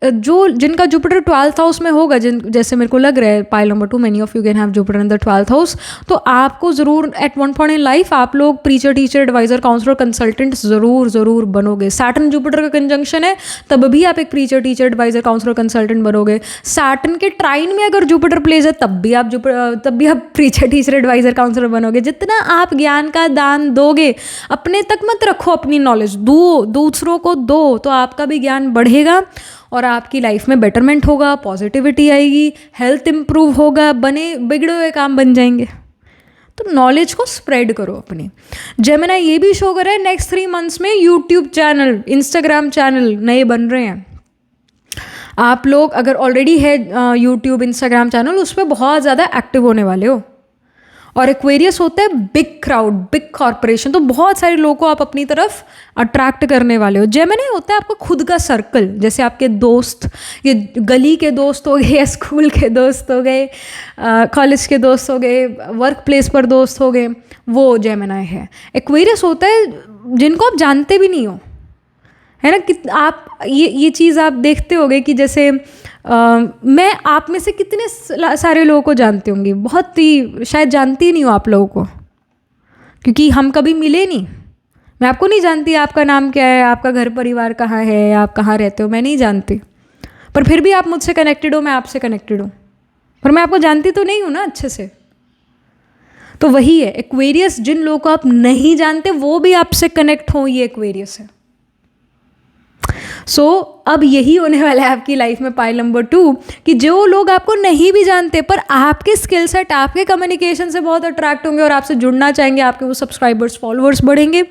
जिनका जुपिटर 12th हाउस में होगा, जैसे मेरे को लग रहा है pile number 2, many of you can have Jupiter in the 12th house, तो आपको ज़रूर at one point in life आप लोग preacher, teacher, advisor, counsellor, consultant ज़रूर बनोगे। सैटर्न जुपिटर का कंजंक्शन है, तब भी आप एक preacher, teacher, advisor, counsellor, consultant बनोगे। सैटर्न के ट्राइन में अगर जुपिटर प्लेस है, तब भी आप प्रीचर, टीचर, एडवाइजर, काउंसलर बनोगे। जितना आप ज्ञान का दान दोगे, अपने तक मत रखो अपनी नॉलेज, दो, दूसरों को दो, तो आपका भी ज्ञान बढ़ेगा और आपकी लाइफ में बेटरमेंट होगा, पॉजिटिविटी आएगी, हेल्थ इंप्रूव होगा, बने बिगड़े हुए काम बन जाएंगे। तो नॉलेज को स्प्रेड करो अपनी। जेमिनी ये भी शो कर रहा है नेक्स्ट 3 मंथ्स में यूट्यूब चैनल, इंस्टाग्राम चैनल नए बन रहे हैं। आप लोग अगर ऑलरेडी है यूट्यूब इंस्टाग्राम चैनल, उस पर बहुत ज़्यादा एक्टिव होने वाले हो। और एक्वेरियस होता है बिग क्राउड, बिग कॉरपोरेशन, तो बहुत सारे लोगों को आप अपनी तरफ अट्रैक्ट करने वाले हो। जेमिनी होता है आपका खुद का सर्कल, जैसे आपके दोस्त, ये गली के दोस्त हो गए या स्कूल के दोस्त हो गए, कॉलेज के दोस्त हो गए, वर्क प्लेस पर दोस्त हो गए, वो जेमिनी है। एक्वेरियस होता है जिनको आप जानते भी नहीं हो, है ना। कि आप ये चीज़ आप देखते होगे कि जैसे मैं आप में से कितने सारे लोगों को जानती होंगी, बहुत ही शायद जानती ही नहीं हो आप लोगों को, क्योंकि हम कभी मिले नहीं। मैं आपको नहीं जानती, आपका नाम क्या है, आपका घर परिवार कहाँ है, आप कहाँ रहते हो, मैं नहीं जानती, पर फिर भी आप मुझसे कनेक्टेड हो, मैं आपसे कनेक्टेड हूँ, पर मैं आपको जानती तो नहीं हूँ ना अच्छे से। तो वही है एक्वेरियस, जिन लोगों को आप नहीं जानते वो भी आपसे कनेक्ट हो, ये एक्वेरियस है। सो अब यही होने वाला है आपकी लाइफ में पाइल नंबर 2, कि जो लोग आपको नहीं भी जानते पर आपके स्किल सेट, आपके कम्युनिकेशन से बहुत अट्रैक्ट होंगे और आपसे जुड़ना चाहेंगे, आपके वो सब्सक्राइबर्स, फॉलोअर्स बढ़ेंगे।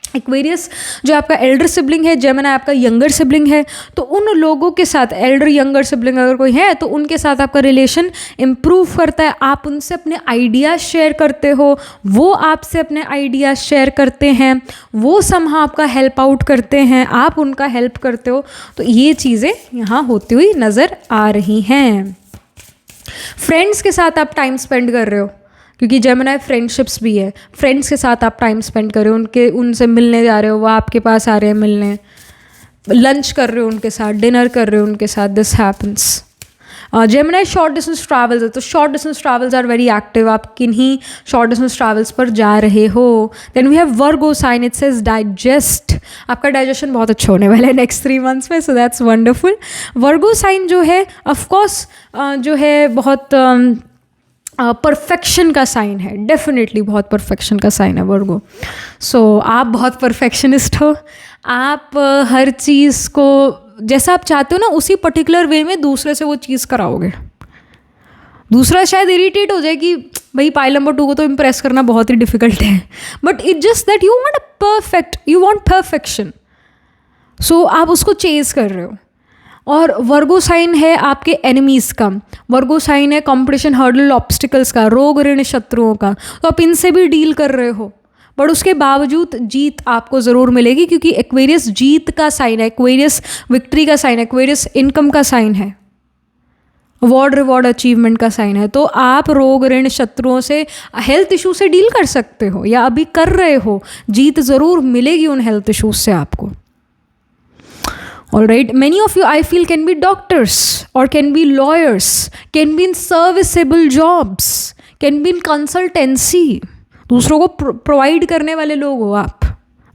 एक्वेरियस जो आपका एल्डर सिबलिंग है, जेमिनी आपका यंगर सिबलिंग है, तो उन लोगों के साथ, एल्डर यंगर सिबलिंग अगर कोई है तो उनके साथ आपका रिलेशन इम्प्रूव करता है। आप उनसे अपने आइडियाज़ शेयर करते हो, वो आपसे अपने आइडियाज़ शेयर करते हैं, वो समहा आपका हेल्प आउट करते हैं, आप उनका हेल्प करते हो। तो ये चीज़ें यहाँ होती हुई नज़र आ रही हैं। फ्रेंड्स के साथ आप टाइम स्पेंड कर रहे हो, क्योंकि जेमिनी फ्रेंडशिप्स भी है। फ्रेंड्स के साथ आप टाइम स्पेंड कर रहे हो, उनसे मिलने जा रहे हो, वो आपके पास आ रहे हैं मिलने, लंच कर रहे हो उनके साथ, डिनर कर रहे हो उनके साथ, this happens. Gemini short distance travels है, तो short distance travels are very active, आप किन्हीं शॉर्ट डिस्टेंस ट्रैवल्स पर जा रहे हो। Then we have Virgo sign, it says digest, आपका डाइजेशन बहुत अच्छा होने वाला है नेक्स्ट 3 मंथ्स में, so that's wonderful. Virgo sign जो है ऑफकोर्स जो है बहुत परफेक्शन का साइन है, डेफिनेटली बहुत परफेक्शन का साइन है वर्गो। सो आप बहुत परफेक्शनिस्ट हो, आप हर चीज़ को जैसा आप चाहते हो ना उसी पर्टिकुलर वे में दूसरे से वो चीज़ कराओगे। दूसरा शायद इरिटेट हो जाए कि भाई पाइल नंबर 2 को तो इम्प्रेस करना बहुत ही डिफिकल्ट है, but it just that you want a perfect, you want perfection, so आप उसको चेज कर रहे हो। और वर्गो साइन है आपके एनिमीज़ का, वर्गो साइन है कंपटीशन, हर्डल, ऑब्स्टिकल्स का, रोग ऋण शत्रुओं का, तो आप इनसे भी डील कर रहे हो, बट उसके बावजूद जीत आपको ज़रूर मिलेगी, क्योंकि एक्वेरियस जीत का साइन है, एक्वेरियस विक्ट्री का साइन है, एक्वेरियस इनकम का साइन है, अवार्ड रिवॉर्ड अचीवमेंट का साइन है। तो आप रोग ऋण शत्रुओं से, हेल्थ इशू से डील कर सकते हो या अभी कर रहे हो, जीत ज़रूर मिलेगी उन हेल्थ इशूज से आपको। Alright, many of you I feel can be doctors or can be lawyers, can be in serviceable jobs, can be in consultancy, दूसरों को प्रोवाइड करने वाले लोग हो आप।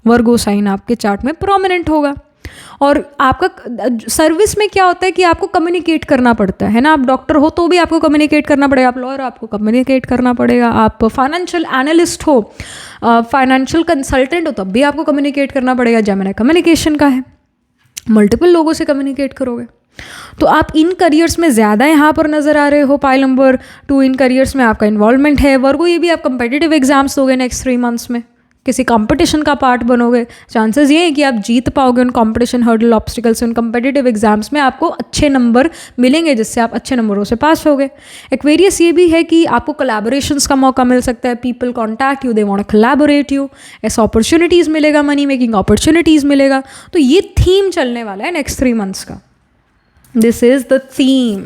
वर्गो साइन आपके चार्ट में प्रोमिनेंट होगा। और आपका सर्विस में क्या होता है कि आपको कम्युनिकेट करना पड़ता है ना, आप डॉक्टर हो तो भी आपको कम्युनिकेट करना पड़ेगा, आप लॉयर आपको कम्युनिकेट करना पड़ेगा, आप फाइनेंशियल एनालिस्ट हो, फाइनेंशियल कंसल्टेंट हो, तब भी आपको कम्युनिकेट करना पड़ेगा। जेमिनी कम्युनिकेशन का है, मल्टीपल लोगों से कम्युनिकेट करोगे। तो आप इन करियर्स में ज़्यादा यहाँ पर नज़र आ रहे हो। पाइल नंबर 2 इन करियर्स में आपका इन्वॉल्वमेंट है। वर्गो ये भी आप कंपेटिटिव एग्जाम्स दोगे नेक्स्ट 3 मंथ्स में, किसी कंपटीशन का पार्ट बनोगे, चांसेस ये हैं कि आप जीत पाओगे उन कंपटीशन, हर्डल, ऑब्स्टिकल्स, उन कंपेटिटिव एग्जाम्स में आपको अच्छे नंबर मिलेंगे, जिससे आप अच्छे नंबरों से पास होगे। एक्वेरियस ये भी है कि आपको कोलैबोरेशंस का मौका मिल सकता है, people contact you, they want to collaborate you, ऐसा अपॉर्चुनिटीज़ मिलेगा, मनी मेकिंग अपॉर्चुनिटीज़ मिलेगा। तो ये थीम चलने वाला है नेक्स्ट 3 मंथ्स का, this is the theme.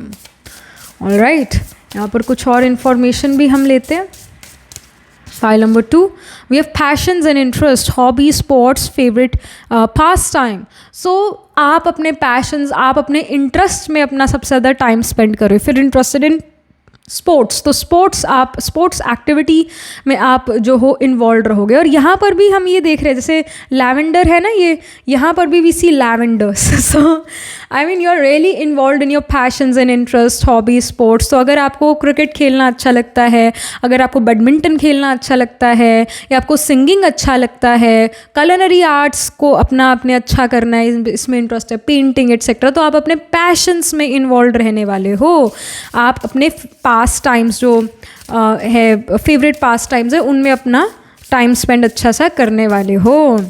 Alright, यहाँ पर कुछ और इन्फॉर्मेशन भी हम लेते हैं। File number 2, we have passions and interests, hobbies, sports, favorite pastime. So आप अपने passions, आप अपने interests में अपना सबसे ज़्यादा टाइम स्पेंड करो। फिर इंटरेस्टेड इन स्पोर्ट्स, तो स्पोर्ट्स, आप स्पोर्ट्स एक्टिविटी में आप जो हो इन्वॉल्व रहोगे। और यहाँ पर भी हम ये देख रहे हैं, जैसे लैवेंडर है ना, ये यहाँ पर भी we see lavenders. So I mean you are really involve in your passions and interest, hobby, sports. तो अगर आपको क्रिकेट खेलना अच्छा लगता है, अगर आपको बैडमिंटन खेलना अच्छा लगता है, या आपको सिंगिंग अच्छा लगता है, कलनरी आर्ट्स को अपने अच्छा करना है, इसमें इंटरेस्ट है, पेंटिंग एटसेट्रा, तो आप अपने पैशंस में इन्वॉल्व रहने वाले हो। आप अपने पास टाइम्स जो है, फेवरेट पास टाइम्स है, उनमें अपना टाइम स्पेंड अच्छा सा करने वाले हो।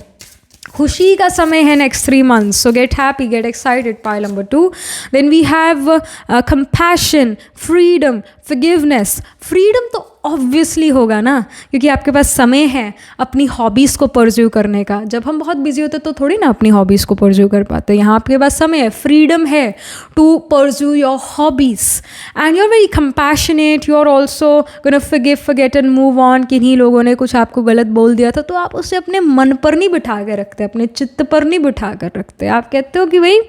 खुशी का समय है next 3 months, so get happy, get excited. Pile number 2. Then we have compassion, freedom, forgiveness. Freedom तो ऑब्वियसली होगा ना, क्योंकि आपके पास समय है अपनी हॉबीज़ को परस्यू करने का। जब हम बहुत बिजी होते तो थोड़ी ना अपनी हॉबीज़ को परस्यू कर पाते। यहाँ आपके पास समय है, फ्रीडम है to pursue your hobbies, and you are very compassionate, you are also gonna forgive, forget and move on. किन्हीं लोगों ने कुछ आपको गलत बोल दिया था तो आप उसे अपने मन पर नहीं बिठा के रखते, अपने चित्त पर नहीं बिठा कर रखते। आप कहते हो कि भाई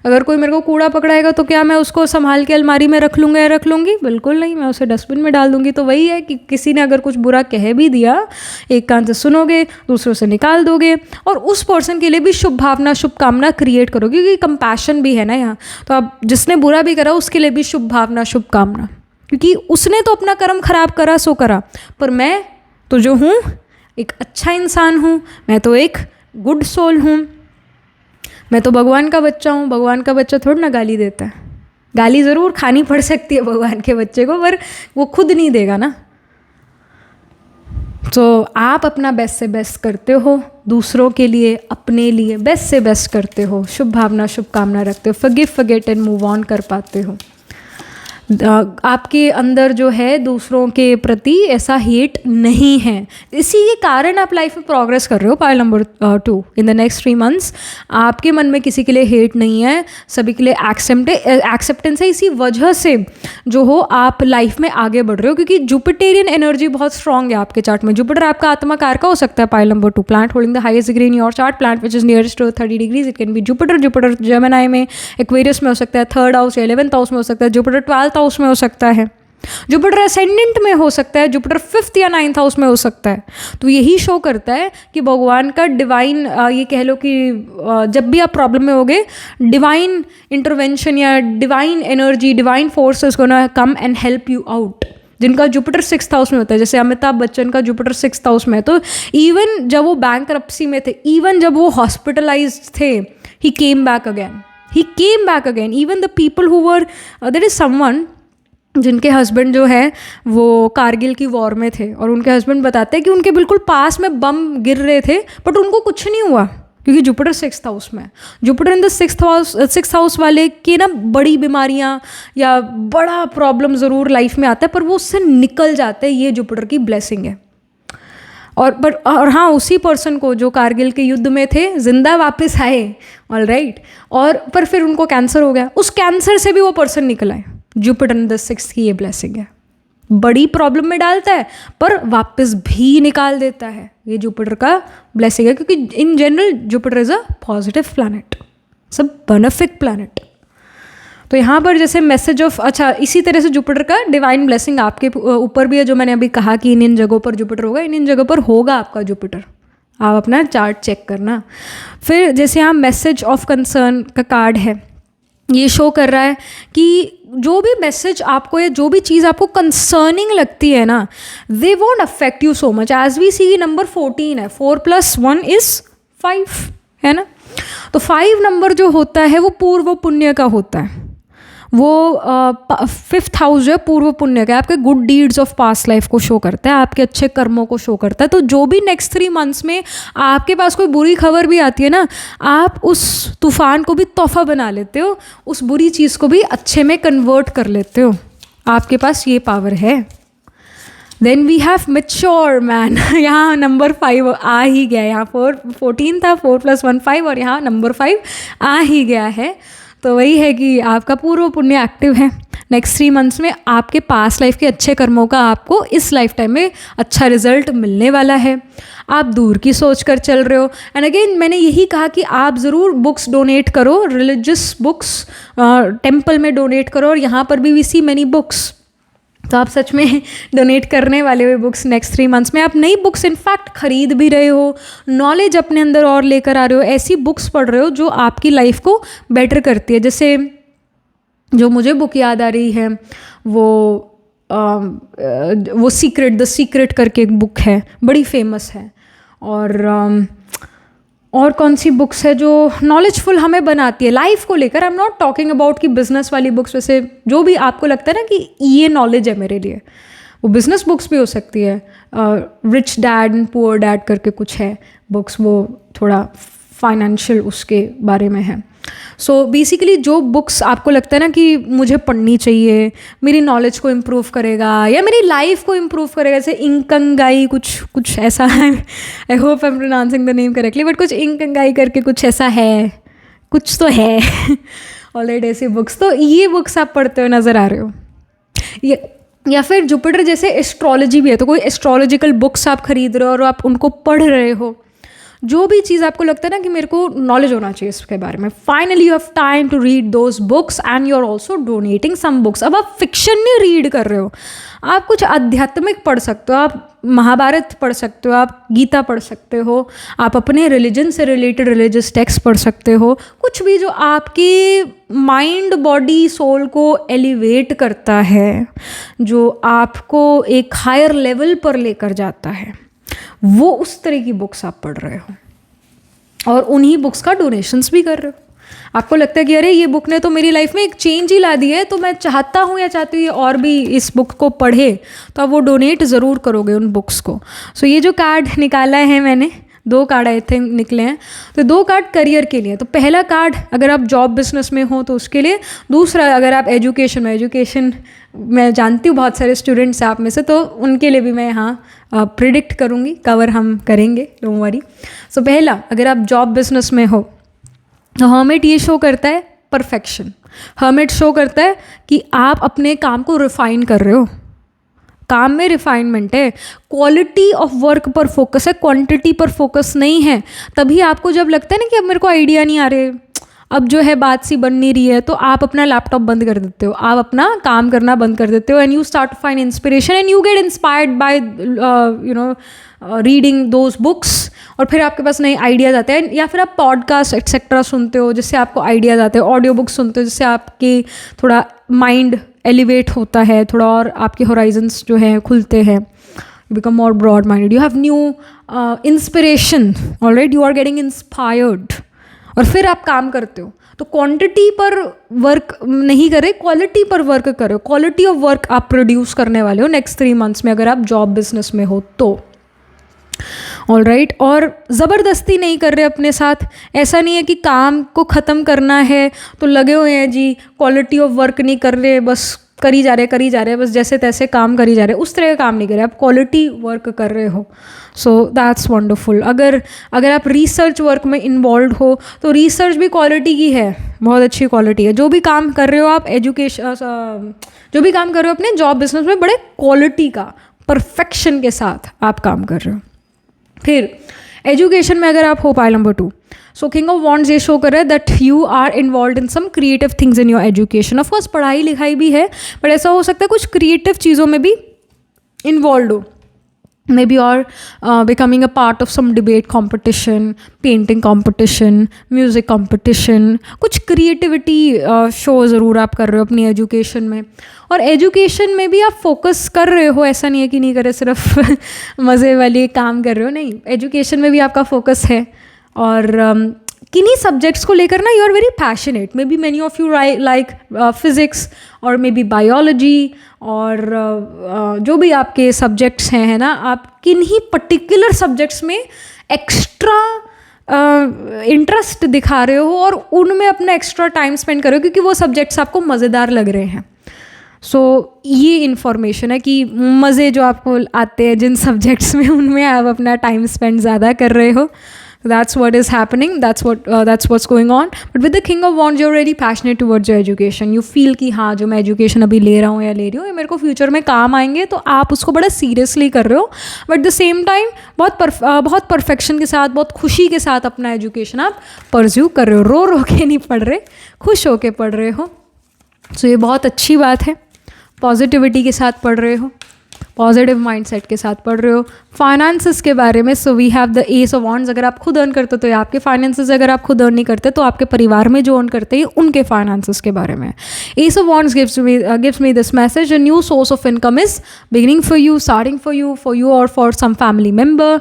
अगर कोई मेरे को कूड़ा पकड़ाएगा तो क्या मैं उसको संभाल के अलमारी में रख लूँगा या रख लूँगी? बिल्कुल नहीं, मैं उसे डस्टबिन में डाल दूँगी। तो वही है कि किसी ने अगर कुछ बुरा कह भी दिया, एक कान से सुनोगे, दूसरों से निकाल दोगे, और उस पर्सन के लिए भी शुभ भावना, शुभकामना क्रिएट करोगे, क्योंकि कंपैशन भी है ना यहाँ। तो अब जिसने बुरा भी करा उसके लिए भी शुभ भावना, शुभकामना, क्योंकि उसने तो अपना कर्म खराब करा सो करा, पर मैं तो जो हूँ एक अच्छा इंसान हूँ, मैं तो एक गुड सोल हूँ, मैं तो भगवान का बच्चा हूँ। भगवान का बच्चा थोड़ा ना गाली देता है, गाली ज़रूर खानी पड़ सकती है भगवान के बच्चे को, पर वो खुद नहीं देगा ना। तो आप अपना बेस्ट से बेस्ट करते हो, दूसरों के लिए, अपने लिए बेस्ट से बेस्ट करते हो, शुभ भावना, शुभकामना रखते हो, forgive, forget and move on कर पाते हो। आपके अंदर जो है दूसरों के प्रति ऐसा हेट नहीं है, इसी के कारण आप लाइफ में प्रोग्रेस कर रहे हो। Pile number 2, in the next 3 months आपके मन में किसी के लिए हेट नहीं है, सभी के लिए एक्सेप्टेंस है। इसी वजह से जो हो आप लाइफ में आगे बढ़ रहे हो, क्योंकि जुपिटेरियन एनर्जी बहुत स्ट्रॉन्ग है आपके चार्ट में। जुपिटर आपका आत्मा कार का हो सकता है। Pile number 2, plant holding the highest degree in your chart, plant which is nearest to 30 degrees, it can be Jupiter. Jupiter Gemini में, एक्वेरियस में हो सकता है, 3rd हाउस या 11th हाउस में हो सकता है, जुपिटर 12th हाउस में हो सकता है, जुपिटर असेंडेंट में हो सकता है, जुपिटर 5th या 9th हाउस में हो सकता है। तो यही शो करता है कि भगवान का डिवाइन, ये कह लो कि जब भी आप प्रॉब्लम में होगे, डिवाइन इंटरवेंशन या divine energy, divine force is gonna come and help you out. जिनका जुपिटर 6th हाउस में होता है, जैसे अमिताभ बच्चन का जुपिटर 6th हाउस में है, तो इवन जब वो बैंकरप्सी में थे, इवन जब वो हॉस्पिटलाइज्ड थे, he came back again, he came back again. Even the people who were, there is someone जिनके हस्बैंड जो है वो कारगिल की वॉर में थे, और उनके हस्बैंड बताते हैं कि उनके बिल्कुल पास में बम गिर रहे थे, बट उनको कुछ नहीं हुआ, क्योंकि जुपिटर 6th हाउस में। Jupiter in the 6th house वाले के ना बड़ी बीमारियां या बड़ा प्रॉब्लम ज़रूर लाइफ में आता है, पर वो उससे निकल जाते हैं। ये जुपिटर की ब्लेसिंग है। और हाँ, उसी पर्सन को जो कारगिल के युद्ध में थे, जिंदा वापस आए, ऑल राइट, और पर फिर उनको कैंसर हो गया, उस कैंसर से भी वो पर्सन निकल आए। जुपिटर इन द 6th की ये ब्लेसिंग है। बड़ी प्रॉब्लम में डालता है पर वापस भी निकाल देता है, ये जुपिटर का ब्लेसिंग है, क्योंकि in general Jupiter is a positive planet, सब बेनिफिक प्लैनेट। तो यहाँ पर जैसे मैसेज ऑफ, अच्छा इसी तरह से जुपिटर का डिवाइन ब्लेसिंग आपके ऊपर भी है, जो मैंने अभी कहा कि इन जगहों पर जुपिटर होगा, इन जगहों पर होगा आपका जुपिटर। आप अपना चार्ट चेक करना। फिर जैसे यहाँ मैसेज ऑफ कंसर्न का कार्ड है, ये शो कर रहा है कि जो भी मैसेज आपको या जो भी चीज़ आपको कंसर्निंग लगती है ना, they won't affect you so much. As we see number 14 है, 4 + 1 = 5 है ना। तो 5 नंबर जो होता है वो पूर्व पुण्य का होता है। वो 5th हाउस जो है पूर्व पुण्य का, आपके good deeds of past life को शो करता है, आपके अच्छे कर्मों को शो करता है। तो जो भी नेक्स्ट 3 months में आपके पास कोई बुरी खबर भी आती है ना, आप उस तूफान को भी तोहफा बना लेते हो, उस बुरी चीज़ को भी अच्छे में कन्वर्ट कर लेते हो। आपके पास ये पावर है। Then we have mature man. यहाँ नंबर 5 आ ही गया, यहाँ 14 था, 4 + 1 5, और यहाँ नंबर 5 आ ही गया है। तो वही है कि आपका पूर्व पुण्य एक्टिव है। नेक्स्ट 3 months में आपके पास्ट लाइफ के अच्छे कर्मों का आपको इस लाइफ टाइम में अच्छा रिजल्ट मिलने वाला है। आप दूर की सोच कर चल रहे हो। एंड अगेन मैंने यही कहा कि आप ज़रूर बुक्स डोनेट करो, रिलीजियस बुक्स टेम्पल में डोनेट करो, और यहाँ पर भी वी सी मैनी बुक्स। तो आप सच में डोनेट करने वाले हो बुक्स नेक्स्ट 3 months में। आप नई बुक्स इनफैक्ट खरीद भी रहे हो, नॉलेज अपने अंदर और लेकर आ रहे हो, ऐसी बुक्स पढ़ रहे हो जो आपकी लाइफ को बेटर करती है। जैसे जो मुझे बुक याद आ रही है वो सीक्रेट, द सीक्रेट करके एक बुक है, बड़ी फेमस है, और और कौन सी बुक्स है जो नॉलेजफुल हमें बनाती है लाइफ को लेकर। I am not talking about कि बिजनेस वाली बुक्स, वैसे जो भी आपको लगता है ना कि ये नॉलेज है मेरे लिए, वो बिजनेस बुक्स भी हो सकती है। Rich dad and poor dad करके कुछ है बुक्स, वो थोड़ा फाइनेंशियल उसके बारे में है। सो बेसिकली जो बुक्स आपको लगता है ना कि मुझे पढ़नी चाहिए, मेरी नॉलेज को इम्प्रूव करेगा या मेरी लाइफ को इम्प्रूव करेगा, जैसे इंकंगाई कुछ ऐसा है, I hope I am pronouncing the name correctly, but कुछ इंकंगाई करके कुछ ऐसा है, कुछ तो है ऑलरेडी ऐसी बुक्स। तो ये बुक्स आप पढ़ते हुए नज़र आ रहे हो। या फिर जुपिटर जैसे एस्ट्रोलॉजी भी है, तो कोई एस्ट्रोलॉजिकल बुक्स आप खरीद रहे हो और आप उनको पढ़ रहे हो। जो भी चीज़ आपको लगता है ना कि मेरे को नॉलेज होना चाहिए इसके बारे में, finally you have time to read those books and you are also donating some books. अब आप फिक्शन नहीं रीड कर रहे हो, आप कुछ आध्यात्मिक पढ़ सकते हो, आप महाभारत पढ़ सकते हो, आप गीता पढ़ सकते हो, आप अपने रिलीजन से रिलेटेड रिलीजियस टेक्स्ट पढ़ सकते हो, कुछ भी जो आपके माइंड बॉडी सोल को एलिवेट करता है, जो आपको एक हायर लेवल पर लेकर जाता है, वो उस तरह की बुक्स आप पढ़ रहे हो और उन्हीं बुक्स का डोनेशंस भी कर रहे हो। आपको लगता है कि अरे ये बुक ने तो मेरी लाइफ में एक चेंज ही ला दी है, तो मैं चाहता हूँ या चाहती हूँ ये और भी इस बुक को पढ़े, तो आप वो डोनेट ज़रूर करोगे उन बुक्स को। सो ये जो कार्ड निकाला है मैंने, 2 कार्ड आई थिंक निकले हैं, तो 2 कार्ड करियर के लिए। तो पहला कार्ड अगर आप जॉब बिजनेस में हो तो उसके लिए, दूसरा अगर आप एजुकेशन मैं जानती हूँ बहुत सारे स्टूडेंट्स हैं आप में से, तो उनके लिए भी मैं यहाँ प्रिडिक्ट करूँगी, कवर हम करेंगे, डोंट वरी। सो पहला, अगर आप जॉब बिजनेस में हो तो हर्मिट ये शो करता है परफेक्शन। हर्मिट शो करता है कि आप अपने काम को रिफाइन कर रहे हो, काम में रिफाइनमेंट है, क्वालिटी ऑफ वर्क पर फोकस है, क्वांटिटी पर फोकस नहीं है। तभी आपको जब लगता है ना कि अब मेरे को आइडिया नहीं आ रहे, अब जो है बात सी बन नहीं रही है, तो आप अपना लैपटॉप बंद कर देते हो, आप अपना काम करना बंद कर देते हो, and you start to find inspiration and you get inspired by reading those books, और फिर आपके पास नए आइडियाज़ आते हैं। या फिर आप पॉडकास्ट एक्सेट्रा सुनते हो जिससे आपको आइडियाज़ आते हैं, ऑडियो बुक्स सुनते हो जिससे आपके थोड़ा माइंड एलिवेट होता है, थोड़ा और आपके होराइजन्स जो हैं खुलते हैं, become more broad minded, you have new inspiration, alright, you are getting inspired, और फिर आप काम करते हो। तो क्वांटिटी पर वर्क नहीं करे, क्वालिटी पर वर्क करो, क्वालिटी ऑफ वर्क आप प्रोड्यूस करने वाले हो नेक्स्ट 3 मंथ्स में, अगर आप जॉब बिजनेस में हो तो। ऑलराइट, और ज़बरदस्ती नहीं कर रहे अपने साथ, ऐसा नहीं है कि काम को ख़त्म करना है तो लगे हुए हैं जी, क्वालिटी ऑफ वर्क नहीं कर रहे, बस करी जा रहे बस जैसे तैसे काम करी जा रहे, उस तरह का काम नहीं कर रहे, आप क्वालिटी वर्क कर रहे हो। सो दैट्स वंडरफुल। अगर आप रिसर्च वर्क में इन्वॉल्व हो तो रिसर्च भी क्वालिटी की है, बहुत अच्छी क्वालिटी है। जो भी काम कर रहे हो आप जो भी काम कर रहे हो अपने जॉब बिजनेस में, बड़े क्वालिटी का, परफेक्शन के साथ आप काम कर रहे हो। फिर एजुकेशन में अगर आप हो, pile number 2, so king of wands ये शो कर रहा है that you are involve in some creative things in your education. Of course पढ़ाई लिखाई भी है, बट ऐसा हो सकता है कुछ क्रिएटिव चीज़ों में भी इन्वॉल्व हो, मे बी और becoming a part of some debate competition, painting competition, music competition, कुछ क्रिएटिविटी शो ज़रूर आप कर रहे हो अपनी एजुकेशन में। और एजुकेशन में भी आप फोकस कर रहे हो, ऐसा नहीं है कि नहीं कर रहे, सिर्फ मज़े वाले काम कर रहे हो, नहीं, एजुकेशन में भी आपका फोकस है। और किन्हीं सब्जेक्ट्स को लेकर ना you are very passionate, maybe many of you like physics और मे बी बायोलॉजी, और जो भी आपके सब्जेक्ट्स हैं, है ना, आप किन्हीं पर्टिकुलर सब्जेक्ट्स में एक्स्ट्रा इंटरेस्ट दिखा रहे हो और उनमें अपना एक्स्ट्रा टाइम स्पेंड कर रहे हो क्योंकि वो सब्जेक्ट्स आपको मज़ेदार लग रहे हैं। सो ये इन्फॉर्मेशन है कि मज़े जो आपको आते हैं जिन सब्जेक्ट्स में, उनमें आप अपना टाइम स्पेंड ज़्यादा कर रहे हो। That's what is happening, that's what's going on. But with the King of Wands, you're really passionate towards your education. You feel कि हाँ, जो मैं एजुकेशन अभी ले रहा हूँ या ले रही हूँ, ये मेरे को फ्यूचर में काम आएंगे, तो आप उसको बड़ा सीरियसली कर रहे हो, बट द सेम टाइम बहुत परफेक्शन के साथ, बहुत खुशी के साथ अपना एजुकेशन आप परस्यू कर रहे हो, रो के नहीं पढ़ रहे, खुश हो के पढ़ रहे हो। सो ये बहुत अच्छी बात है, पॉजिटिविटी के साथ पढ़ रहे हो, पॉजिटिव माइंडसेट के साथ पढ़ रहे हो। फाइनेंसेस के बारे में, so we have the ace of wands. अगर आप खुद अर्न करते हो तो ये आपके फाइनेंसेस, अगर आप खुद अर्न नहीं करते तो आपके परिवार में जो अर्न करते हैं उनके फाइनेंसेस के बारे में। S of wands gives me this message, a new source of income is beginning for you, starting for you और फॉर सम फैमिली मेम्बर।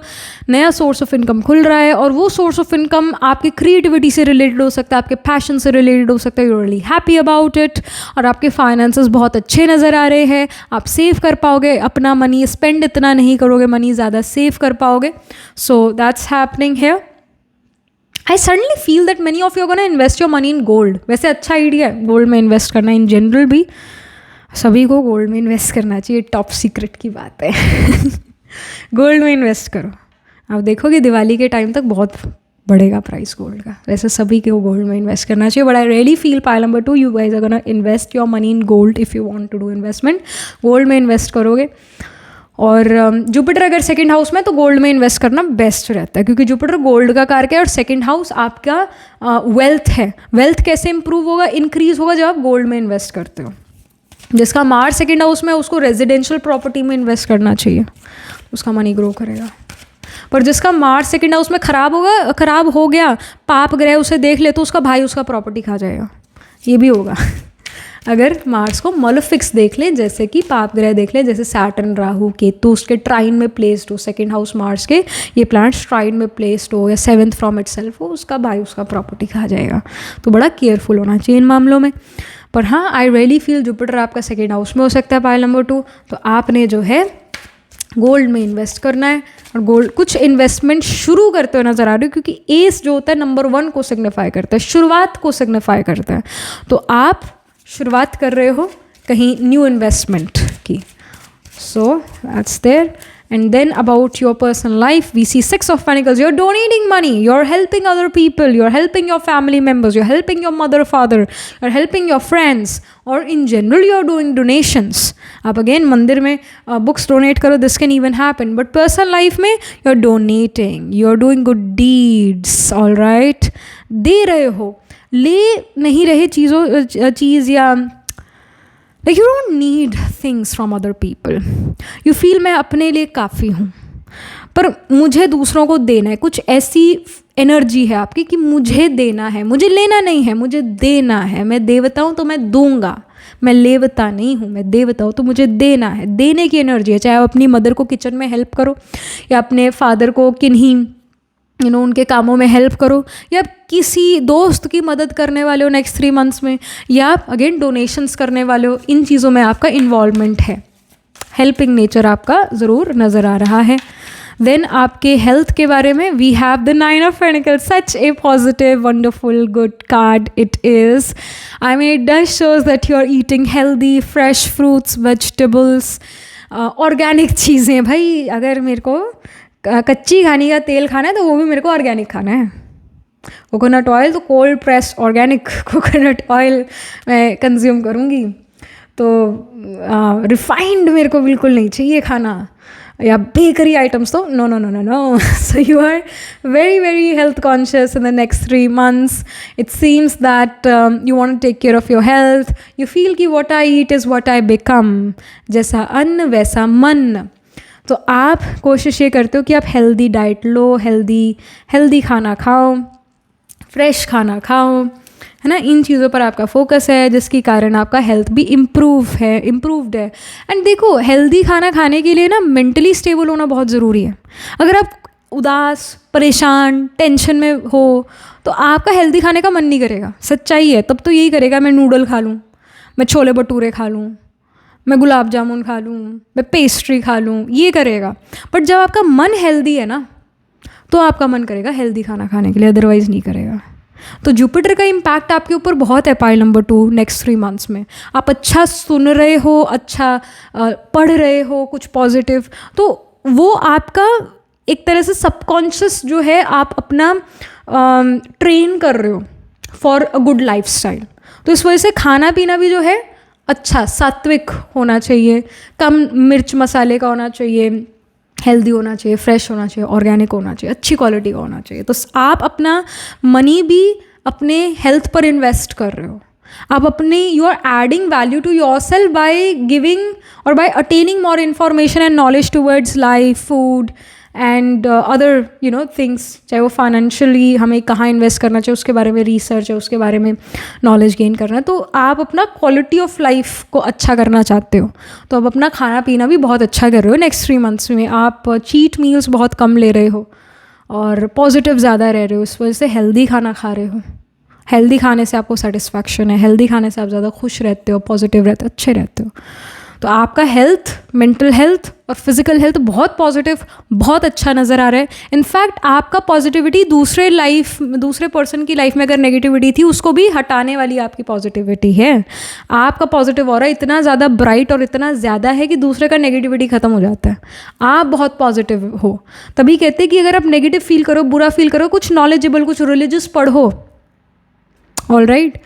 नया सोर्स ऑफ इनकम खुल रहा है और वो सोर्स ऑफ इनकम आपकी क्रिएटिविटी से रिलेटेड हो सकता है, आपके पैशन से रिलेटेड हो सकता है, you are really happy about it. और आपके फाइनेंसेस बहुत अच्छे नज़र आ रहे हैं, आप सेव कर पाओगे अपना मनी, स्पेंड इतना नहीं करोगे, मनी ज़्यादा सेव कर पाओगे। So that's happening here. I suddenly feel that many of you gonna invest your money in gold. वैसे अच्छा आइडिया है गोल्ड में इन्वेस्ट करना, इन जनरल भी सभी को गोल्ड में इन्वेस्ट करना चाहिए, टॉप सीक्रेट की बात है। गोल्ड में इन्वेस्ट करो, आप देखोगे दिवाली के टाइम तक बहुत बढ़ेगा प्राइस गोल्ड का। वैसे सभी को गोल्ड में इन्वेस्ट करना चाहिए, but I really feel pile number 2 you guys are gonna invest your money in gold if you want to do investment. Gold में इन्वेस्ट करोगे। और जुपिटर अगर सेकंड हाउस में तो गोल्ड में इन्वेस्ट करना बेस्ट रहता है, क्योंकि जुपिटर गोल्ड का कारक है और सेकंड हाउस आपका वेल्थ है। वेल्थ कैसे इंप्रूव होगा, इंक्रीज होगा जब आप गोल्ड में इन्वेस्ट करते हो। जिसका मार्च सेकंड हाउस में उसको रेजिडेंशियल प्रॉपर्टी में इन्वेस्ट करना चाहिए, उसका मनी ग्रो करेगा। पर जिसका मार्च सेकंड हाउस में खराब हो गया, पाप ग्रह उसे देख ले तो उसका भाई उसका प्रॉपर्टी खा जाएगा, ये भी होगा। अगर मार्स को मॉलिफिक्स देख ले, जैसे कि पाप ग्रह देख ले, जैसे सैटर्न, राहु, केतु उसके ट्राइन में प्लेस्ड हो, सेकंड हाउस मार्स के ये प्लैनेट्स ट्राइन में प्लेस्ड हो या 7th फ्रॉम इटसेल्फ हो, उसका भाई उसका प्रॉपर्टी खा जाएगा। तो बड़ा केयरफुल होना चाहिए इन मामलों में। पर हाँ, आई रियली फील जुपिटर आपका सेकेंड हाउस में हो सकता है पाइल नंबर 2, तो आपने जो है गोल्ड में इन्वेस्ट करना है। और गोल्ड कुछ इन्वेस्टमेंट शुरू करते हुए नजर आ रही हो, क्योंकि एस जो होता है नंबर 1 को सिग्निफाई करता है, शुरुआत को सिग्निफाई करता है। तो आप शुरुआत कर रहे हो कहीं न्यू इन्वेस्टमेंट की। So that's there. And then about your personal life, we see 6 of Pentacles. You're donating money. You're helping other people. You're helping your family members. You're helping your mother, father. You're helping your friends. Or in general, you're doing donations. आप again मंदिर में books donate करो. This can even happen. But personal life में you're donating. You're doing good deeds. All right. दे रहे हो, ले नहीं रहे चीज़ या like you don't need things from other people. You feel मैं अपने लिए काफ़ी हूँ, पर मुझे दूसरों को देना है। कुछ ऐसी एनर्जी है आपकी कि मुझे देना है, मुझे लेना नहीं है, मुझे देना है। मैं देवता हूँ तो मैं दूंगा, मैं लेवता नहीं हूँ, मैं देवता हूँ तो मुझे देना है। देने की एनर्जी है। चाहे आप अपनी मदर को किचन में हेल्प करो, या अपने फादर को किन्हीं उनके कामों में हेल्प करो, या किसी दोस्त की मदद करने वाले हो नेक्स्ट 3 months में, या आप अगेन डोनेशंस करने वाले हो। इन चीज़ों में आपका इन्वॉल्वमेंट है, हेल्पिंग नेचर आपका ज़रूर नज़र आ रहा है। देन आपके हेल्थ के बारे में we have the 9 of Pentacles. Such a positive, wonderful, good card it is. I mean, it does shows that you are eating healthy, fresh fruits, vegetables, organic चीज़ें। भाई अगर मेरे को कच्ची खानी का तेल खाना है तो वो भी मेरे को ऑर्गेनिक खाना है। कोकोनट ऑयल तो cold press organic coconut oil मैं कंज्यूम करूँगी। तो रिफाइंड मेरे को बिल्कुल नहीं चाहिए खाना, या बेकरी आइटम्स तो no no no no no. So you are very very health conscious in the next 3 months. It seems that you want to take care of your health. You feel कि what I eat is what I become. जैसा अन्न वैसा मन। तो आप कोशिश ये करते हो कि आप हेल्दी डाइट लो, हेल्दी खाना खाओ, फ्रेश खाना खाओ, है ना। इन चीज़ों पर आपका फोकस है, जिसके कारण आपका हेल्थ भी इम्प्रूव्ड है। एंड देखो, हेल्दी खाना खाने के लिए ना मेंटली स्टेबल होना बहुत ज़रूरी है। अगर आप उदास, परेशान, टेंशन में हो तो आपका हेल्दी खाने का मन नहीं करेगा। सच्चाई है। तब तो यही करेगा, मैं नूडल खा लूँ, मैं छोले भटूरे खा लूँ, मैं गुलाब जामुन खा लूँ, मैं पेस्ट्री खा लूँ, ये करेगा। बट जब आपका मन हेल्दी है ना, तो आपका मन करेगा हेल्दी खाना खाने के लिए, अदरवाइज़ नहीं करेगा। तो जुपिटर का इम्पैक्ट आपके ऊपर बहुत है पाइल नंबर 2 नेक्स्ट 3 months में। आप अच्छा सुन रहे हो, अच्छा पढ़ रहे हो कुछ पॉजिटिव, तो वो आपका एक तरह से सबकॉन्शियस जो है आप अपना ट्रेन कर रहे हो for a good life style. तो इस वजह से खाना पीना भी जो है अच्छा सात्विक होना चाहिए, कम मिर्च मसाले का होना चाहिए, हेल्दी होना चाहिए, फ्रेश होना चाहिए, ऑर्गेनिक होना चाहिए, अच्छी क्वालिटी का होना चाहिए। तो आप अपना मनी भी अपने हेल्थ पर इन्वेस्ट कर रहे हो। आप अपने you are adding value to yourself by giving और by attaining more information and knowledge towards life, food and other things, चाहे वो फाइनेंशियली हमें कहाँ इन्वेस्ट करना चाहिए उसके बारे में रिसर्च है, उसके बारे में नॉलेज गेन करना है। तो आप अपना क्वालिटी ऑफ लाइफ को अच्छा करना चाहते हो, तो आप अपना खाना पीना भी बहुत अच्छा कर रहे हो नेक्स्ट 3 मंथ्स में। आप चीट मील्स बहुत कम ले रहे हो और पॉजिटिव ज़्यादा रह रहे हो, इस वजह से हेल्दी खाना खा रहे हो। हेल्दी खाने से आपको सेटिस्फैक्शन है, हेल्दी खाने से आप ज़्यादा खुश रहते हो, पॉजिटिव रहते हो, अच्छे रहते हो। तो आपका हेल्थ, मेंटल हेल्थ और फिजिकल हेल्थ बहुत पॉजिटिव, बहुत अच्छा नज़र आ रहा है। इनफैक्ट आपका पॉजिटिविटी दूसरे पर्सन की लाइफ में अगर नेगेटिविटी थी उसको भी हटाने वाली आपकी पॉजिटिविटी है। आपका पॉजिटिव ऑरा इतना ज़्यादा ब्राइट और इतना ज़्यादा है कि दूसरे का नेगेटिविटी ख़त्म हो जाता है। आप बहुत पॉजिटिव हो, तभी कहते हैं कि अगर आप नेगेटिव फील करो, बुरा फील करो, कुछ नॉलेजेबल, कुछ रिलीजियस पढ़ो, ऑलराइट।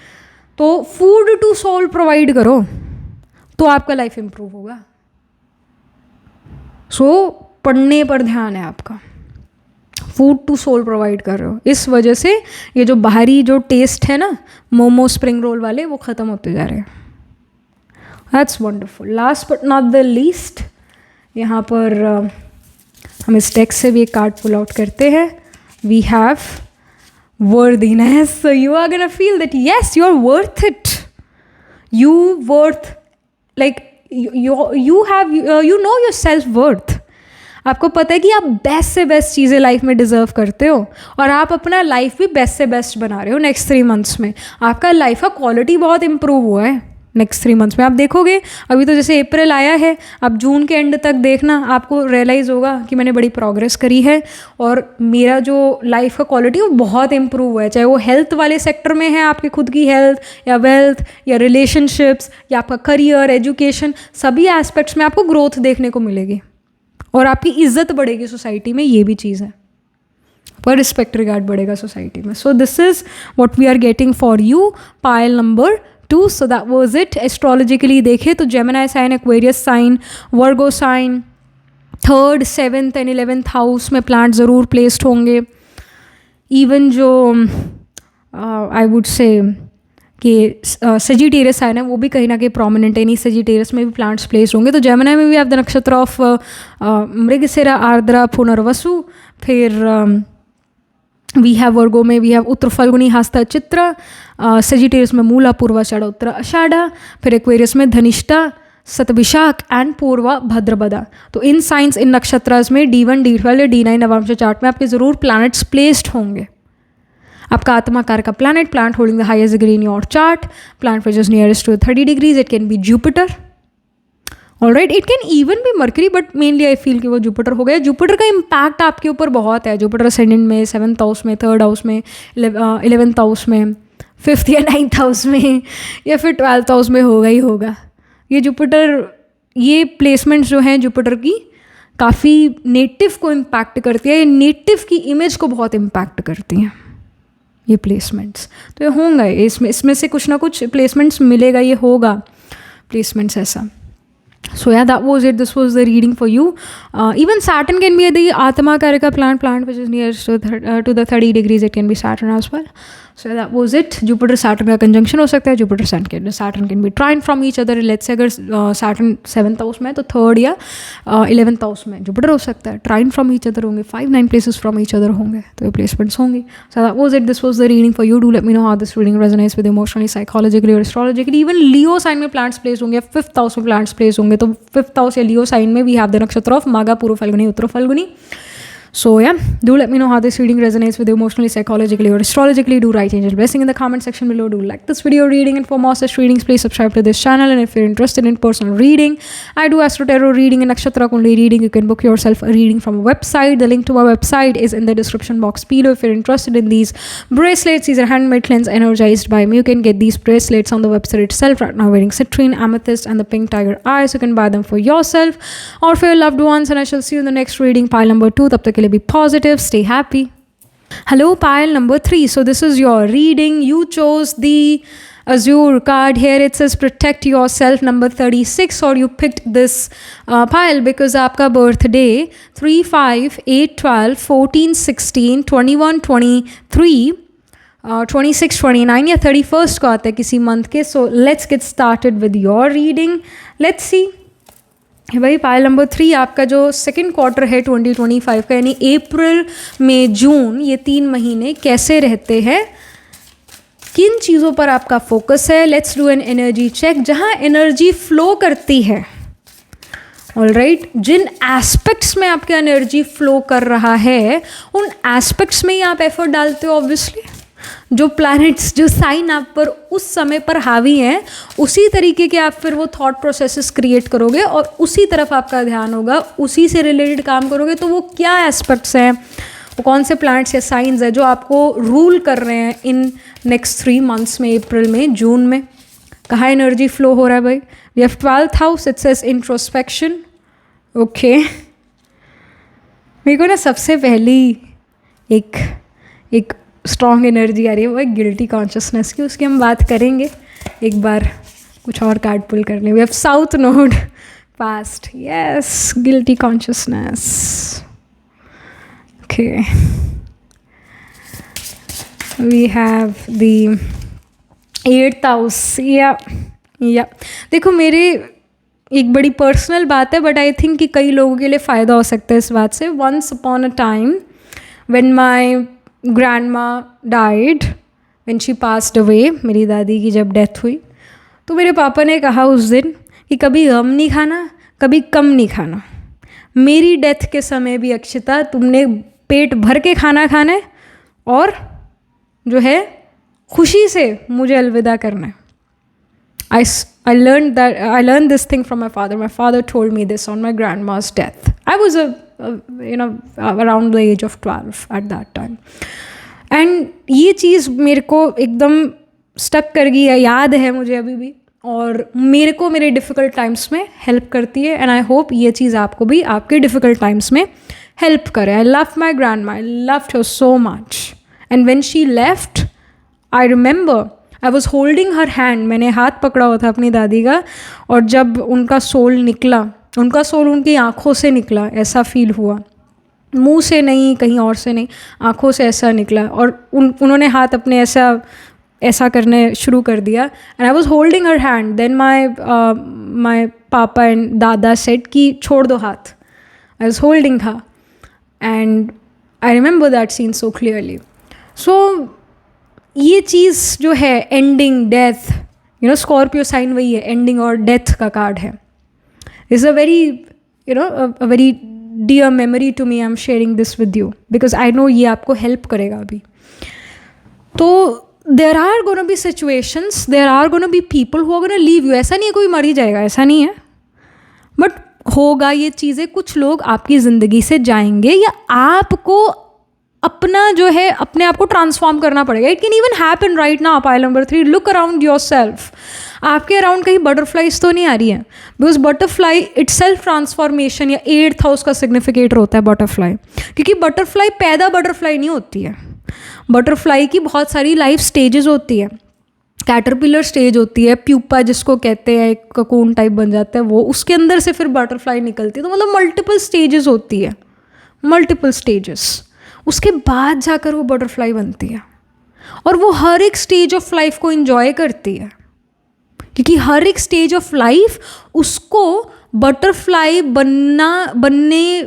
तो फूड टू सोल प्रोवाइड करो तो आपका लाइफ इम्प्रूव होगा। सो पढ़ने पर ध्यान है आपका, फूड टू सोल प्रोवाइड कर रहे हो। इस वजह से ये जो बाहरी जो टेस्ट है ना, मोमो स्प्रिंग रोल वाले, वो ख़त्म होते जा रहे हैं। That's wonderful. Last but not the least, यहाँ पर हम इस टेक्स्ट से भी एक कार्ड पुल आउट करते हैं। We have worthiness. So you are gonna feel that yes, you're worth it. You worth, like you have you know your self worth. आपको पता है कि आप बेस्ट से बेस्ट चीज़ें लाइफ में डिज़र्व करते हो और आप अपना लाइफ भी बेस्ट से बेस्ट बना रहे हो। नेक्स्ट 3 मंथ्स में आपका लाइफ का क्वालिटी बहुत इम्प्रूव हुआ है। नेक्स्ट 3 मंथ्स में आप देखोगे, अभी तो जैसे अप्रैल आया है, आप जून के एंड तक देखना, आपको रियलाइज़ होगा कि मैंने बड़ी प्रोग्रेस करी है और मेरा जो लाइफ का क्वालिटी वो बहुत इम्प्रूव हुआ है। चाहे वो हेल्थ वाले सेक्टर में है, आपकी खुद की हेल्थ या वेल्थ या रिलेशनशिप्स या आपका करियर, एजुकेशन, सभी एस्पेक्ट्स में आपको ग्रोथ देखने को मिलेगी और आपकी इज्जत बढ़ेगी सोसाइटी में। ये भी चीज़ है, पर रिस्पेक्ट रिगार्ड बढ़ेगा सोसाइटी में। So this is what we are getting for you, pile number 2. So that was it. Astrologically देखें तो Gemini sign, Aquarius sign, Virgo sign, 3rd, 7th and 11th house में प्लांट ज़रूर placed होंगे। Even जो I would say कि Sagittarius sign है वो भी कहीं ना कहीं प्रोमिनेंट है, नहीं सेजिटेरियस में भी प्लांट्स प्लेस्ड होंगे। तो जेमिनी में भी आप द नक्षत्र ऑफ मृगशिरा, आर्द्रा, पुनर्वसु, फिर वी हैव वर्गो में वी हैव उत्तर फल्गुनी, हस्ता, चित्र, सेजिटेरियस में मूला, पूर्वाषाढ़ा, उत्तर आषाढ़ा, फिर एक्वेरियस में धनिष्ठा, सतभिषाक एंड पूर्वा भद्रपदा। तो इन साइंस, इन नक्षत्रास में D1, D12 या D9 नवंश चार्ट में आपके ज़रूर प्लैनेट्स प्लेस्ड होंगे। आपका आत्माकार का planet, plant holding the highest degree in your chart, plant which is nearest to 30 degrees, it can be Jupiter, alright, it can even भी Mercury, but mainly I feel कि वो जुपिटर हो गया। Jupiter का इम्पैक्ट आपके ऊपर बहुत है। जुपिटर असेंडेंट में, 7th हाउस में, 3rd हाउस में, 11th हाउस में, 5th या 9th हाउस में, या फिर 12th हाउस में होगा ही होगा। ये जुपिटर, ये प्लेसमेंट्स जो हैं जुपिटर की, काफ़ी नेटिव को इम्पैक्ट करती है, ये नेटिव की इमेज को बहुत इम्पैक्ट करती हैं ये प्लेसमेंट्स। तो ये होंगे, इसमें से कुछ ना कुछ प्लेसमेंट्स मिलेगा, ये होगा प्लेसमेंट्स ऐसा। So yeah, that was it. This was the reading for you. Even Saturn can be the Atma Karika plant which is nearest to the 30 degrees. It can be Saturn as well. So yeah, that was it. Jupiter Saturn का conjunction हो सकता है. Jupiter Saturn can be trine from each other. Let's say अगर Saturn 7th house में है तो 3rd या 11th house में Jupiter हो सकता है. Trine from each other होंगे. 5-9 places from each other होंगे. तो ये placements होंगे. So that was it. This was the reading for you. Do let me know how this reading resonates with you emotionally, psychologically or astrologically. Even Leo sign में plants placed होंगे. 5th house में plants placed होंगे. तो 5th house या Leo sign में we have the nakshatra of Maga, Purva Falguni, Uttara Falguni. So yeah, do let me know how this reading resonates with you emotionally, psychologically or astrologically. Do write angel blessing in the comment section below. Do like this video reading, and for more such readings please subscribe to this channel. And if you're interested in personal reading, I do astro tarot reading and nakshatra kundli reading. You can book yourself a reading from a website. The link to my website is in the description box below. If you're interested in these bracelets, these are handmade cleanse energized by me. You can get these bracelets on the website itself. Right now wearing citrine, amethyst and the pink tiger eye, so you can buy them for yourself or for your loved ones. And I shall see you in the next reading, pile number 2. Tab tak ke liye be positive, stay happy. Hello, pile number 3. So this is your reading. You chose the Azure card. Here it says protect yourself, number 36, or you picked this pile because आपका birthday 3, 5, 8, 12, 14, 16, 21, 23 26, 29 या 31 को आता है किसी month के. So let's get started with your reading. Let's see भाई pile number 3 आपका जो सेकेंड क्वार्टर है 2025 का, यानी अप्रैल मई जून, ये 3 महीने कैसे रहते हैं, किन चीज़ों पर आपका फोकस है. Let's do an energy check. जहाँ एनर्जी फ्लो करती है, ऑलराइट, जिन एस्पेक्ट्स में आपका एनर्जी फ्लो कर रहा है उन एस्पेक्ट्स में ही आप एफर्ट डालते हो. ऑब्वियसली जो प्लैनेट्स, जो साइन आप पर उस समय पर हावी हैं, उसी तरीके के आप फिर वो थॉट प्रोसेसेस क्रिएट करोगे और उसी तरफ आपका ध्यान होगा, उसी से रिलेटेड काम करोगे. तो वो क्या एस्पेक्ट्स हैं, वो कौन से प्लैनेट्स या साइंस है जो आपको रूल कर रहे हैं इन नेक्स्ट 3 मंथ्स में, अप्रैल में, जून में. कहाँ एनर्जी फ्लो हो रहा है भाई. We have 12th house, it says introspection. Okay, मेरे को ना सबसे पहली एक स्ट्रॉन्ग एनर्जी आ रही है, वो एक गिल्टी कॉन्शियसनेस की. उसकी हम बात करेंगे. एक बार कुछ और कार्ड पुल कर लें. We have south node, past, yes, guilty consciousness. Okay, we have the 8th house. या देखो, मेरे एक बड़ी पर्सनल बात है, बट आई थिंक कि कई लोगों के लिए फ़ायदा हो सकता है इस बात से. Once upon a time when my grandma died, when she passed away, मेरी दादी की जब डेथ हुई, तो मेरे पापा ने कहा उस दिन कि कभी गम नहीं खाना, कभी कम नहीं खाना. मेरी डेथ के समय भी अक्षिता, तुमने पेट भर के खाना खाना है और जो है खुशी से मुझे अलविदा करना है. I learned this thing from my father. My father told me this on my grandma's death. I was around the age of 12 at that time. And ये चीज़ मेरे को एकदम स्टक कर गई है, याद है मुझे अभी भी, और मेरे को मेरे डिफ़िकल्ट टाइम्स में हेल्प करती है. एंड आई होप ये चीज़ आपको भी आपके डिफ़िकल्ट टाइम्स में हेल्प करे. I love my grandma, I loved her so much. And when she left, I remember I was holding her hand. मैंने हाथ पकड़ा हुआ था अपनी दादी का, और जब उनका सोल निकला, उनका सोल उनकी आँखों से निकला, ऐसा फील हुआ. मुंह से नहीं, कहीं और से नहीं, आँखों से ऐसा निकला. और उन्होंने हाथ अपने ऐसा करने शुरू कर दिया. And I was holding her hand. Then my पापा एंड दादा सेड कि छोड़ दो हाथ. I was holding her and I remember that scene so clearly. So ये चीज़ जो है, एंडिंग, डेथ, स्कॉर्पियो साइन वही है, एंडिंग और डेथ का कार्ड है. Is a very a very dear memory to me. I am sharing this with you because I know ये आपको हेल्प करेगा अभी. तो there are gonna be situations, there are gonna be people who are gonna leave you. ऐसा नहीं है कोई मर ही जाएगा, ऐसा नहीं है, बट होगा ये चीज़ें. कुछ लोग आपकी ज़िंदगी से जाएंगे या आपको अपना जो है अपने आप को ट्रांसफॉर्म करना पड़ेगा. It can even happen right now. Pile number 3, look around your self. आपके अराउंड कहीं बटरफ्लाइज तो नहीं आ रही हैं, because butterfly it self transformation या 8th हाउस का सिग्निफिकेटर होता है बटरफ्लाई. क्योंकि बटरफ्लाई पैदा बटरफ्लाई नहीं होती है. बटरफ्लाई की बहुत सारी लाइफ स्टेजेस होती है. कैटरपिलर स्टेज होती है, प्यूपा जिसको कहते हैं, एक ककून टाइप बन जाता है वो, उसके अंदर से फिर बटरफ्लाई निकलती है. तो मतलब मल्टीपल स्टेजेस होती है, मल्टीपल स्टेजेस. उसके बाद जाकर वो बटरफ्लाई बनती है, और वो हर एक स्टेज ऑफ लाइफ को एंजॉय करती है, क्योंकि हर एक स्टेज ऑफ लाइफ उसको बटरफ्लाई बनने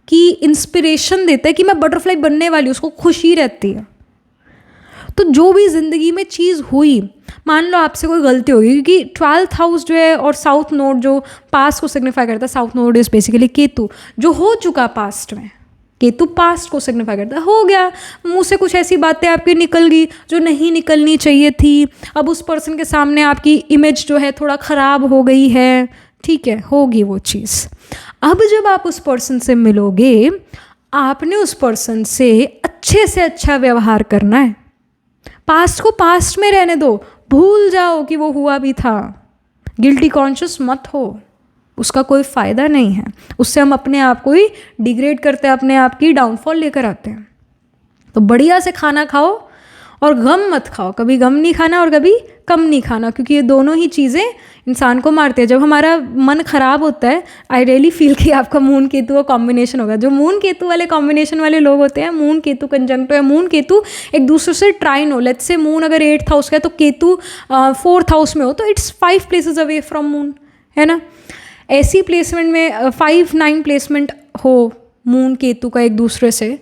की इंस्पिरेशन देता है कि मैं बटरफ्लाई बनने वाली हूँ. उसको खुशी रहती है. तो जो भी ज़िंदगी में चीज़ हुई, मान लो आपसे कोई गलती होगी, क्योंकि 12th हाउस जो है और साउथ नोड जो पास्ट को सिग्निफाई करता है, south node is basically Ketu, जो हो चुका पास्ट में. केतु पास्ट को सिग्निफाई करता है. हो गया, मुंह से कुछ ऐसी बातें आपकी निकल गई जो नहीं निकलनी चाहिए थी. अब उस पर्सन के सामने आपकी इमेज जो है थोड़ा ख़राब हो गई है. ठीक है, होगी वो चीज़. अब जब आप उस पर्सन से मिलोगे, आपने उस पर्सन से अच्छे अच्छा व्यवहार करना है. पास्ट को पास्ट में रहने दो, भूल जाओ कि वो हुआ भी था. गिल्टी कॉन्शियस मत हो, उसका कोई फ़ायदा नहीं है. उससे हम अपने आप को ही डिग्रेड करते हैं, अपने आप की डाउनफॉल लेकर आते हैं. तो बढ़िया से खाना खाओ और गम मत खाओ, कभी गम नहीं खाना और कभी कम नहीं खाना, क्योंकि ये दोनों ही चीज़ें इंसान को मारती है। जब हमारा मन ख़राब होता है, आई रियली फील कि आपका मून केतु का कॉम्बिनेशन होगा। जो मून केतु वाले कॉम्बिनेशन वाले लोग होते हैं, मून केतु कंजंक्ट या मून केतु एक दूसरे से ट्राइन हो, लेट्स से मून अगर 8th हाउस का है तो केतु 4th हाउस में हो, तो it's 5 places away from moon, है ना। ऐसी प्लेसमेंट में 5-9 प्लेसमेंट हो मून केतु का एक दूसरे से,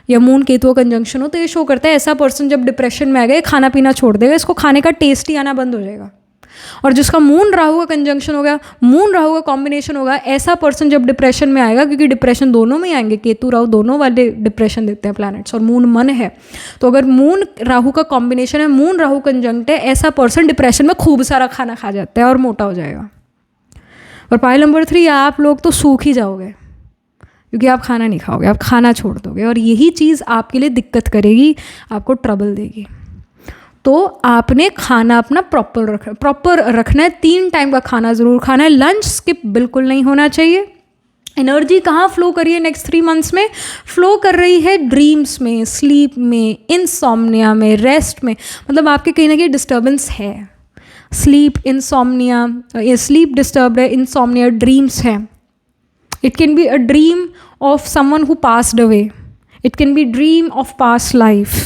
या मून केतु का कंजंक्शन हो, तो ये शो करता है ऐसा पर्सन जब डिप्रेशन में आ गया खाना पीना छोड़ देगा, इसको खाने का टेस्ट ही आना बंद हो जाएगा। और जिसका मून राहु का कंजंक्शन होगा, मून राहु का कॉम्बिनेशन होगा, ऐसा पर्सन जब डिप्रेशन में आएगा, क्योंकि डिप्रेशन दोनों में आएंगे, केतु राहु दोनों वाले डिप्रेशन देते हैं प्लैनेट्स, और मून मन है, तो अगर मून राहु का कॉम्बिनेशन है, मून राहु कंजंक्ट है, ऐसा पर्सन डिप्रेशन में खूब सारा खाना खा जाता है और मोटा हो जाएगा। और पाइल नंबर 3, आप लोग तो सूख ही जाओगे, क्योंकि आप खाना नहीं खाओगे, आप खाना छोड़ दोगे, और यही चीज़ आपके लिए दिक्कत करेगी, आपको ट्रबल देगी। तो आपने खाना अपना प्रॉपर रखना है, 3 टाइम का खाना ज़रूर खाना है, लंच स्किप बिल्कुल नहीं होना चाहिए। एनर्जी कहाँ फ्लो कर रही है नेक्स्ट 3 मंथ्स में? फ्लो कर रही है ड्रीम्स में, स्लीप में, इनसोम्निया में, रेस्ट में, मतलब आपके कहीं ना कहीं डिस्टर्बेंस है। स्लीप इनसोम्निया, स्लीप डिस्टर्ब है, इनसोम्निया, ड्रीम्स है। It can be a dream of someone who passed away. It can be dream of past life.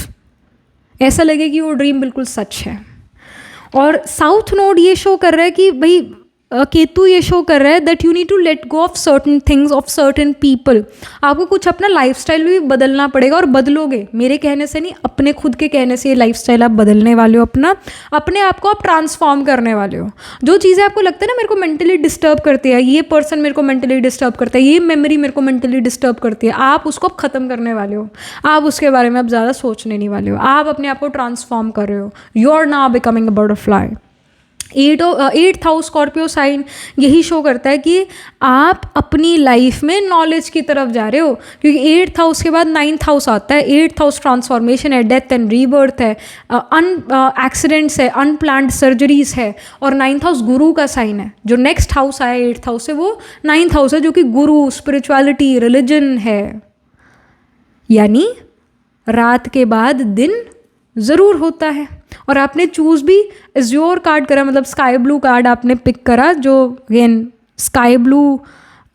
ऐसा लगे कि वो ड्रीम बिल्कुल सच है। और साउथ नोड ये शो कर रहा है कि भाई केतु ये शो कर रहा है that you need to let go of certain things, of certain people. आपको कुछ अपना लाइफस्टाइल भी बदलना पड़ेगा, और बदलोगे, मेरे कहने से नहीं, अपने खुद के कहने से ये लाइफस्टाइल आप बदलने वाले हो, अपने आप को आप ट्रांसफॉर्म करने वाले हो। जो चीज़ें आपको लगता है ना मेरे को मेंटली डिस्टर्ब करती है, ये पर्सन मेरे को मेंटली डिस्टर्ब करता है, ये मेमोरी मेरे को मेंटली डिस्टर्ब करती है, आप उसको ख़त्म करने वाले हो। आप उसके बारे में अब ज़्यादा सोचने नहीं वाले हो, आप अपने आप को ट्रांसफॉर्म कर रहे हो। You are now becoming a butterfly. 8th house Scorpio sign यही शो करता है कि आप अपनी लाइफ में नॉलेज की तरफ जा रहे हो, क्योंकि 8th हाउस के बाद 9th हाउस आता है। 8th हाउस ट्रांसफॉर्मेशन है, डेथ एंड रीबर्थ है, एक्सीडेंट्स है, अनप्लान्ड सर्जरीज है, और 9th हाउस गुरु का साइन है। जो नेक्स्ट हाउस आया 8th हाउस से, वो 9th हाउस है, जो कि गुरु, स्पिरिचुअलिटी, रिलीजन है। यानी रात के बाद दिन ज़रूर होता है। और आपने चूज़ भी एज्योर कार्ड करा, मतलब स्काई ब्लू कार्ड आपने पिक करा, जो अगेन स्काई ब्लू,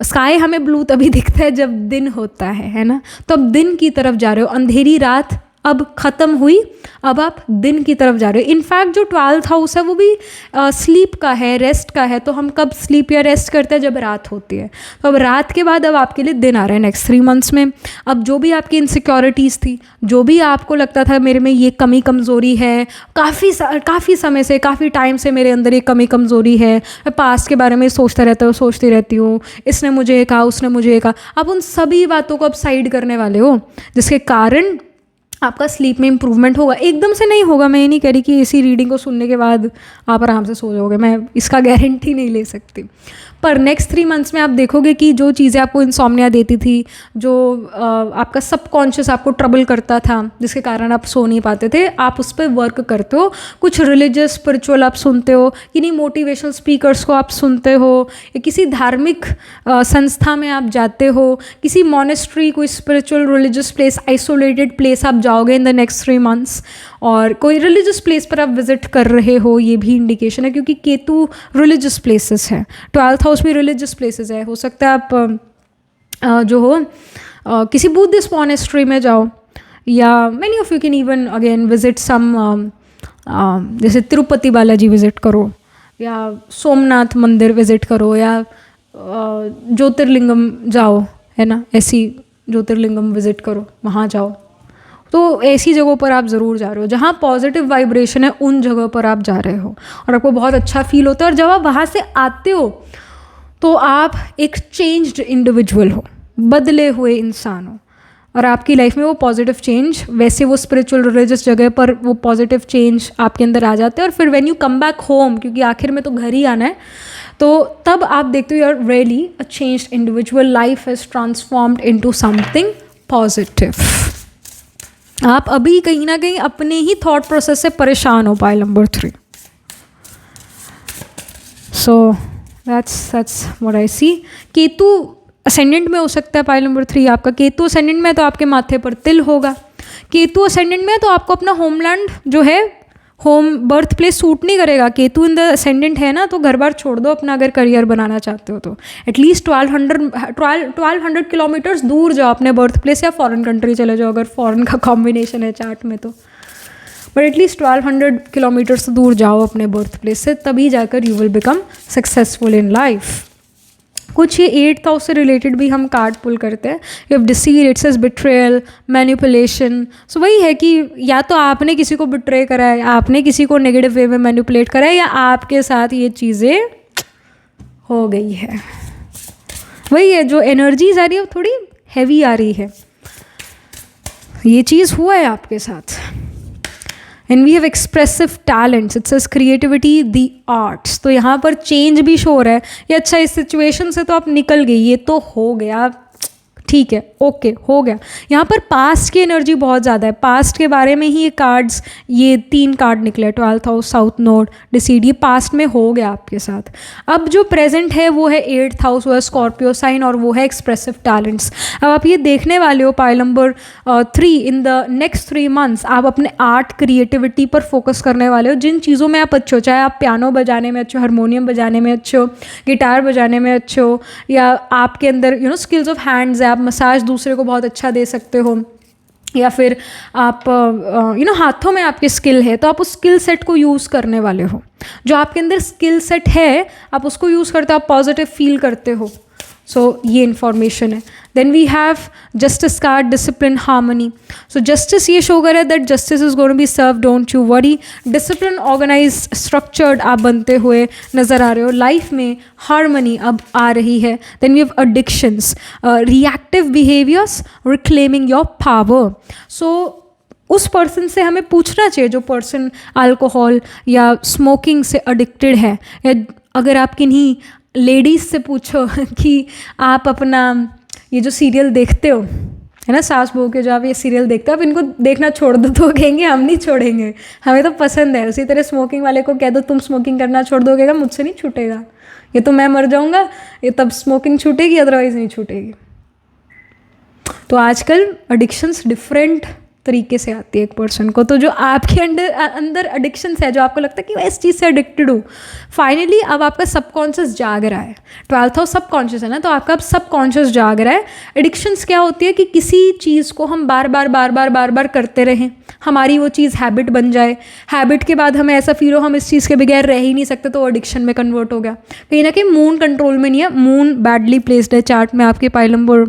स्काई हमें ब्लू तभी दिखता है जब दिन होता है ना। तो अब दिन की तरफ जा रहे हो, अंधेरी रात अब ख़त्म हुई, अब आप दिन की तरफ जा रहे हो। इनफैक्ट जो 12th हाउस है वो भी स्लीप का है, रेस्ट का है। तो हम कब स्लीप या रेस्ट करते हैं? जब रात होती है। तो अब रात के बाद अब आपके लिए दिन आ रहा है नेक्स्ट 3 मंथ्स में। अब जो भी आपकी इनसिक्योरिटीज़ थी, जो भी आपको लगता था मेरे में ये कमी कमज़ोरी है, काफ़ी समय से, काफ़ी टाइम से मेरे अंदर ये कमी कमज़ोरी है, मैं पास्ट के बारे में सोचती रहती हूँ, इसने मुझे ये कहा, उसने मुझे ये कहा, आप उन सभी बातों को अब साइड करने वाले हो, जिसके कारण आपका स्लीप में इम्प्रूवमेंट होगा। एकदम से नहीं होगा, मैं ये नहीं कह रही कि इसी रीडिंग को सुनने के बाद आप आराम से सो जाओगे, मैं इसका गारंटी नहीं ले सकती। पर नेक्स्ट 3 मंथ्स में आप देखोगे कि जो चीज़ें आपको इंसोम्निया देती थी, जो आपका सबकॉन्शियस आपको ट्रबल करता था, जिसके कारण आप सो नहीं पाते थे, आप उस पर वर्क करते हो। कुछ रिलीजियस स्पिरिचुअल आप सुनते हो, किन्हीं मोटिवेशनल स्पीकर्स को आप सुनते हो, या किसी धार्मिक संस्था में आप जाते हो, किसी मॉनेस्ट्री, कोई spiritual religious place, isolated place आप जाओगे इन द नेक्स्ट 3 मंथ्स, और कोई रिलीजियस प्लेस पर आप विजिट कर रहे हो, ये भी इंडिकेशन है, क्योंकि केतु रिलीजियस प्लेसेस है। 12th हाउस भी रिलीजियस प्लेसेस है। हो सकता है आप जो हो किसी बुद्धिस्ट मॉनेस्ट्री में जाओ, या many of you can even again visit some, जैसे तिरुपति बालाजी विजिट करो, या सोमनाथ मंदिर विजिट करो, या ज्योतिर्लिंगम जाओ, है ना, ऐसी ज्योतिर्लिंगम विजिट करो, वहाँ जाओ। तो ऐसी जगहों पर आप ज़रूर जा रहे हो जहाँ पॉजिटिव वाइब्रेशन है, उन जगहों पर आप जा रहे हो और आपको बहुत अच्छा फील होता है। और जब आप वहाँ से आते हो तो आप एक चेंज्ड इंडिविजुअल हो, बदले हुए इंसान हो, और आपकी लाइफ में वो पॉजिटिव चेंज, वैसे वो स्पिरिचुअल रिलीजियस जगह पर वो पॉजिटिव चेंज आपके अंदर आ जाते हैं। और फिर when you come back home, क्योंकि आखिर में तो घर ही आना है, तो तब आप देखते हो you are really a changed individual, life has transformed into something positive. आप अभी कहीं ना कहीं अपने ही थॉट प्रोसेस से परेशान हो। Pile number 3। So that's what I see. Ketu ascendant में हो सकता है पाइल नंबर 3 आपका। केतु असेंडेंट में तो आपके माथे पर तिल होगा। केतु असेंडेंट में है तो आपको अपना होमलैंड जो है, होम बर्थ प्लेस सूट नहीं करेगा। केतु इन द असेंडेंट है ना, तो घर बार छोड़ दो अपना, अगर करियर बनाना चाहते हो तो एटलीस्ट 1200 किलोमीटर्स दूर जाओ अपने बर्थ प्लेस, या फॉरेन कंट्री चले जाओ अगर फॉरेन का कॉम्बिनेशन है चार्ट में तो, बट एटलीस्ट 1200 किलोमीटर्स दूर जाओ अपने बर्थ प्लेस से, तभी जाकर you will become successful in life. कुछ ये 8th हाउस से रिलेटेड भी हम कार्ड पुल करते हैं। You have decide, it's as betrayal, manipulation. So वही है कि या तो आपने किसी को बिट्रे करा है, आपने किसी को नेगेटिव वे में मैनिपुलेट करा है, या आपके साथ ये चीज़ें हो गई है। वही है, जो एनर्जीज आ रही है वो थोड़ी हैवी आ रही है, ये चीज़ हुआ है आपके साथ। And we have expressive talents, it's as creativity, the arts. तो यहाँ पर चेंज भी शो हो रहा है, ये अच्छा, इस सिचुएशन से तो आप निकल गई, ये तो हो गया, ठीक है, ओके, हो गया। यहाँ पर पास्ट की एनर्जी बहुत ज़्यादा है, पास्ट के बारे में ही ये कार्ड्स, ये 3 कार्ड निकले, 12th house, south node, decide, ये पास्ट में हो गया आपके साथ। अब जो प्रेजेंट है वो है 8th हाउस, वो है स्कॉर्पियो साइन, और वो है एक्सप्रेसिव टैलेंट्स। अब आप ये देखने वाले हो pile number 3, in the next 3 months आप अपने आर्ट क्रिएटिविटी पर फोकस करने वाले हो। जिन चीज़ों में आप अच्छे हो, चाहे आप पियानो बजाने में अच्छे हो, हारमोनियम बजाने में अच्छे हो, गिटार बजाने में अच्छे हो, या आपके अंदर स्किल्स ऑफ हैंड्स है, आप मसाज दूसरे को बहुत अच्छा दे सकते हो, या फिर आप हाथों में आपकी स्किल है, तो आप उस स्किल सेट को यूज़ करने वाले हो। जो आपके अंदर स्किल सेट है आप उसको यूज़ करते हो, आप पॉजिटिव फील करते हो। सो ये इन्फॉर्मेशन है। Then we have justice card, discipline, harmony. So justice ये शो कर है that justice is going to be serve, don't you worry. Discipline, organise, structured आप बनते हुए नज़र आ रहे हो। लाइफ में हार्मनी अब आ रही है। Then we have addictions, reactive behaviours, reclaiming your power. So उस पर्सन से हमें पूछना चाहिए जो पर्सन अल्कोहल या स्मोकिंग से एडिक्टेड है, या अगर आप किन्हीं लेडीज़ से पूछो कि आप अपना ये जो सीरियल देखते हो, है ना, सास बहू के, जो आप ये सीरियल देखते हो, आप इनको देखना छोड़ दो, तो कहेंगे हम नहीं छोड़ेंगे, हमें तो पसंद है। उसी तरह स्मोकिंग वाले को कह दो तुम स्मोकिंग करना छोड़ दोगे, मुझसे नहीं छूटेगा, ये तो मैं मर जाऊँगा, ये तब स्मोकिंग छूटेगी, अदरवाइज़ नहीं छूटेगी। तो आजकल एडिक्शंस डिफरेंट तरीके से आती है एक पर्सन को। तो जो आपके अंदर एडिक्शंस है, जो आपको लगता है कि मैं इस चीज़ से एडिक्टेड हूँ, फाइनली अब आपका सबकॉन्शियस जाग रहा है। 12th हाउस सबकॉन्शियस है ना, तो आपका अब सबकॉन्शियस जाग रहा है। एडिक्शंस क्या होती है कि किसी चीज़ को हम बार बार करते रहें, हमारी वो चीज़ हैबिट बन जाए, हैबिट के बाद हमें ऐसा फील हो हम इस चीज़ के बगैर रह ही नहीं सकते, तो एडिक्शन में कन्वर्ट हो गया। कहीं ना कहीं मून कंट्रोल में नहीं है, मून बैडली प्लेस्ड है चार्ट में आपके pile number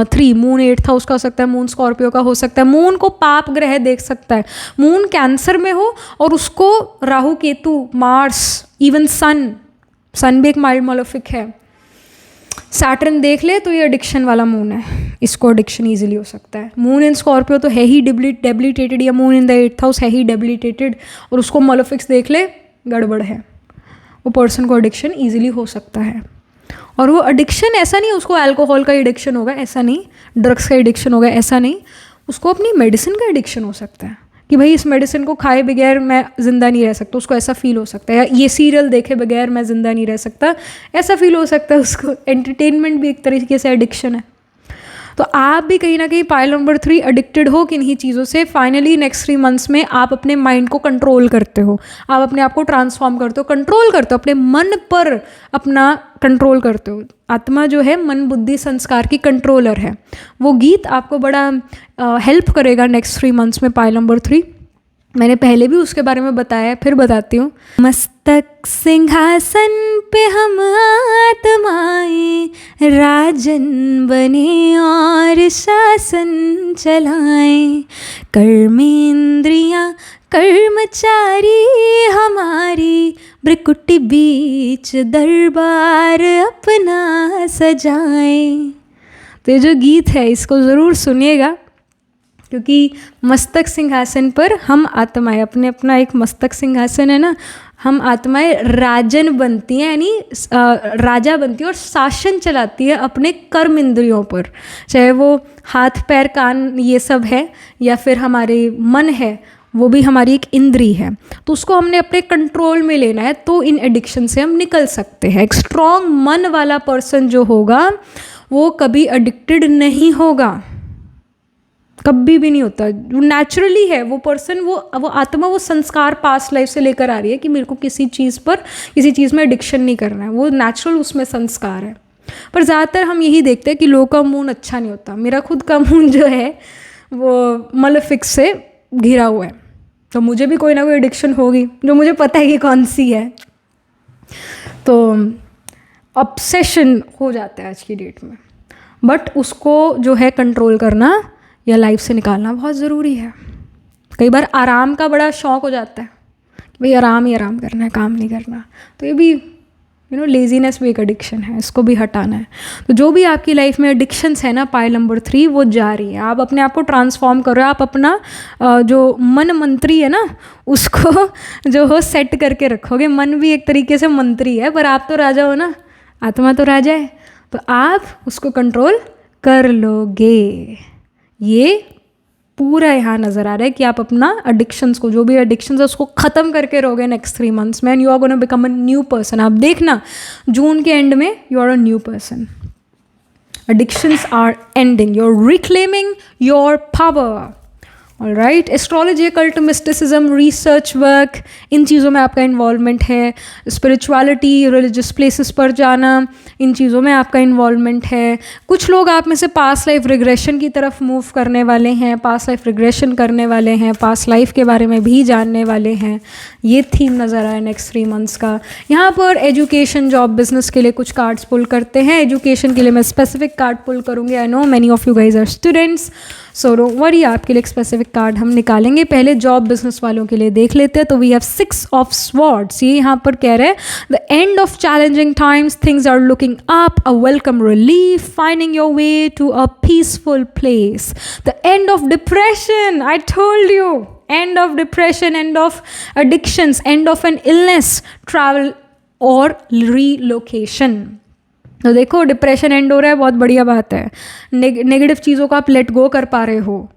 3। Moon 8th house का हो सकता है, मून स्कॉर्पियो का हो सकता है, मून को पाप ग्रह देख सकता है, मून कैंसर में हो और उसको राहु, केतु, मार्स, इवन सन भी एक माइल्ड मालेफिक है, सैटर्न देख ले, तो ये एडिक्शन वाला मून है, इसको एडिक्शन ईजिली हो सकता है। मून इन स्कॉर्पियो तो है ही डेबिलिटेटेड, या moon in the 8th house है ही डेबिलिटेटेड, और उसको मालेफिक्स देख ले, गड़बड़ है, वो पर्सन को एडिक्शन ईजिली हो सकता है। और वो एडिक्शन ऐसा नहीं उसको अल्कोहल का एडिक्शन होगा, ऐसा नहीं, ड्रग्स का एडिक्शन होगा, ऐसा नहीं, उसको अपनी मेडिसिन का एडिक्शन हो सकता है कि भाई इस मेडिसिन को खाए बगैर मैं ज़िंदा नहीं रह सकता, उसको ऐसा फील हो सकता है। या ये सीरियल देखे बगैर मैं ज़िंदा नहीं रह सकता, ऐसा फील हो सकता है उसको। एंटरटेनमेंट भी एक तरीके से एडिक्शन है। तो आप भी कहीं ना कहीं पाइल नंबर 3 एडिक्टेड हो किन्हीं चीज़ों से। फाइनली नेक्स्ट 3 मंथ्स में आप अपने माइंड को कंट्रोल करते हो, आप अपने आप को ट्रांसफॉर्म करते हो, कंट्रोल करते हो, अपने मन पर अपना कंट्रोल करते हो। आत्मा जो है मन, बुद्धि, संस्कार की कंट्रोलर है। वो गीत आपको बड़ा हेल्प करेगा नेक्स्ट 3 मंथ्स में पाइल नंबर 3। मैंने पहले भी उसके बारे में बताया है, फिर बताती हूँ। मस्तक सिंहासन पे हम आत्माएं राजन बने और शासन चलाएं, कर्मेंद्रियां कर्मचारी हमारी, ब्रिकुटी बीच दरबार अपना सजाएं। तो ये जो गीत है इसको ज़रूर सुनिएगा, क्योंकि मस्तक सिंहासन पर हम आत्माएं, अपना एक मस्तक सिंहासन है ना, हम आत्माएं राजन बनती हैं, यानी राजा बनती है और शासन चलाती है अपने कर्म इंद्रियों पर, चाहे वो हाथ पैर कान ये सब है, या फिर हमारे मन है, वो भी हमारी एक इंद्री है। तो उसको हमने अपने कंट्रोल में लेना है, तो इन एडिक्शन से हम निकल सकते हैं। एक स्ट्रॉन्ग मन वाला पर्सन जो होगा वो कभी एडिक्टेड नहीं होगा, कभी भी नहीं होता। वो नेचुरली है, वो पर्सन, वो आत्मा, वो संस्कार पास्ट लाइफ से लेकर आ रही है कि मेरे को किसी चीज़ में एडिक्शन नहीं करना है, वो नेचुरल उसमें संस्कार है। पर ज़्यादातर हम यही देखते हैं कि लोगों का मून अच्छा नहीं होता। मेरा खुद का मून जो है वो मलेफिक से घिरा हुआ है, तो मुझे भी कोई ना कोई एडिक्शन होगी जो मुझे पता है कि कौन सी है। तो ऑब्सेशन हो जाता है आज की डेट में, बट उसको जो है कंट्रोल करना या लाइफ से निकालना बहुत ज़रूरी है। कई बार आराम का बड़ा शौक़ हो जाता है कि भाई आराम ही आराम करना है, काम नहीं करना, तो ये भी लेजीनेस भी एक एडिक्शन है, इसको भी हटाना है। तो जो भी आपकी लाइफ में एडिक्शंस है ना, पाइल नंबर 3 वो जा रही है। आप अपने आप को ट्रांसफॉर्म करो, आप अपना जो मन मंत्री है ना उसको जो हो सेट करके रखोगे। मन भी एक तरीके से मंत्री है, पर आप तो राजा हो ना, आत्मा तो राजा है, तो आप उसको कंट्रोल कर लोगे। ये पूरा यहाँ नज़र आ रहा है कि आप अपना एडिक्शंस को, जो भी एडिक्शंस है उसको ख़त्म करके रहोगे नेक्स्ट 3 months में, and you are gonna become a new person. आप देखना जून के एंड में you are a new person. Addictions are ending, you are reclaiming your power. Alright, astrology, cult, mysticism, research work, इन चीज़ों में आपका इन्वॉल्वमेंट है। स्पिरिचुअलिटी, रिलीजियस प्लेसेस पर जाना, इन चीज़ों में आपका इन्वॉल्वमेंट है। कुछ लोग आप में से पास्ट लाइफ रिग्रेशन की तरफ मूव करने वाले हैं, पास्ट लाइफ रिग्रेशन करने वाले हैं, पास्ट लाइफ के बारे में भी जानने वाले हैं। ये थीम नज़र आया नेक्स्ट 3 months का। यहाँ पर एजुकेशन, जॉब, बिजनेस के लिए कुछ कार्ड्स पुल करते हैं। एजुकेशन के लिए मैं स्पेसिफिक कार्ड पुल करूँगी। I know many of you guys are students, so don't worry, आपके लिए एक स्पेसिफिक कार्ड हम निकालेंगे। पहले जॉब बिजनेस वालों के लिए देख लेते हैं। तो वी हैव 6 of Swords। ये यहाँ पर कह रहे हैं the end of challenging times, things are looking up, a welcome relief, finding your way to a peaceful place, the end of depression, I told you, end of depression, end of addictions, end of an illness, travel और relocation. तो देखो depression and हो रहा है, बहुत बढ़िया बात है। नेगेटिव चीज़ों को आप लेट गो कर पा रहे हो,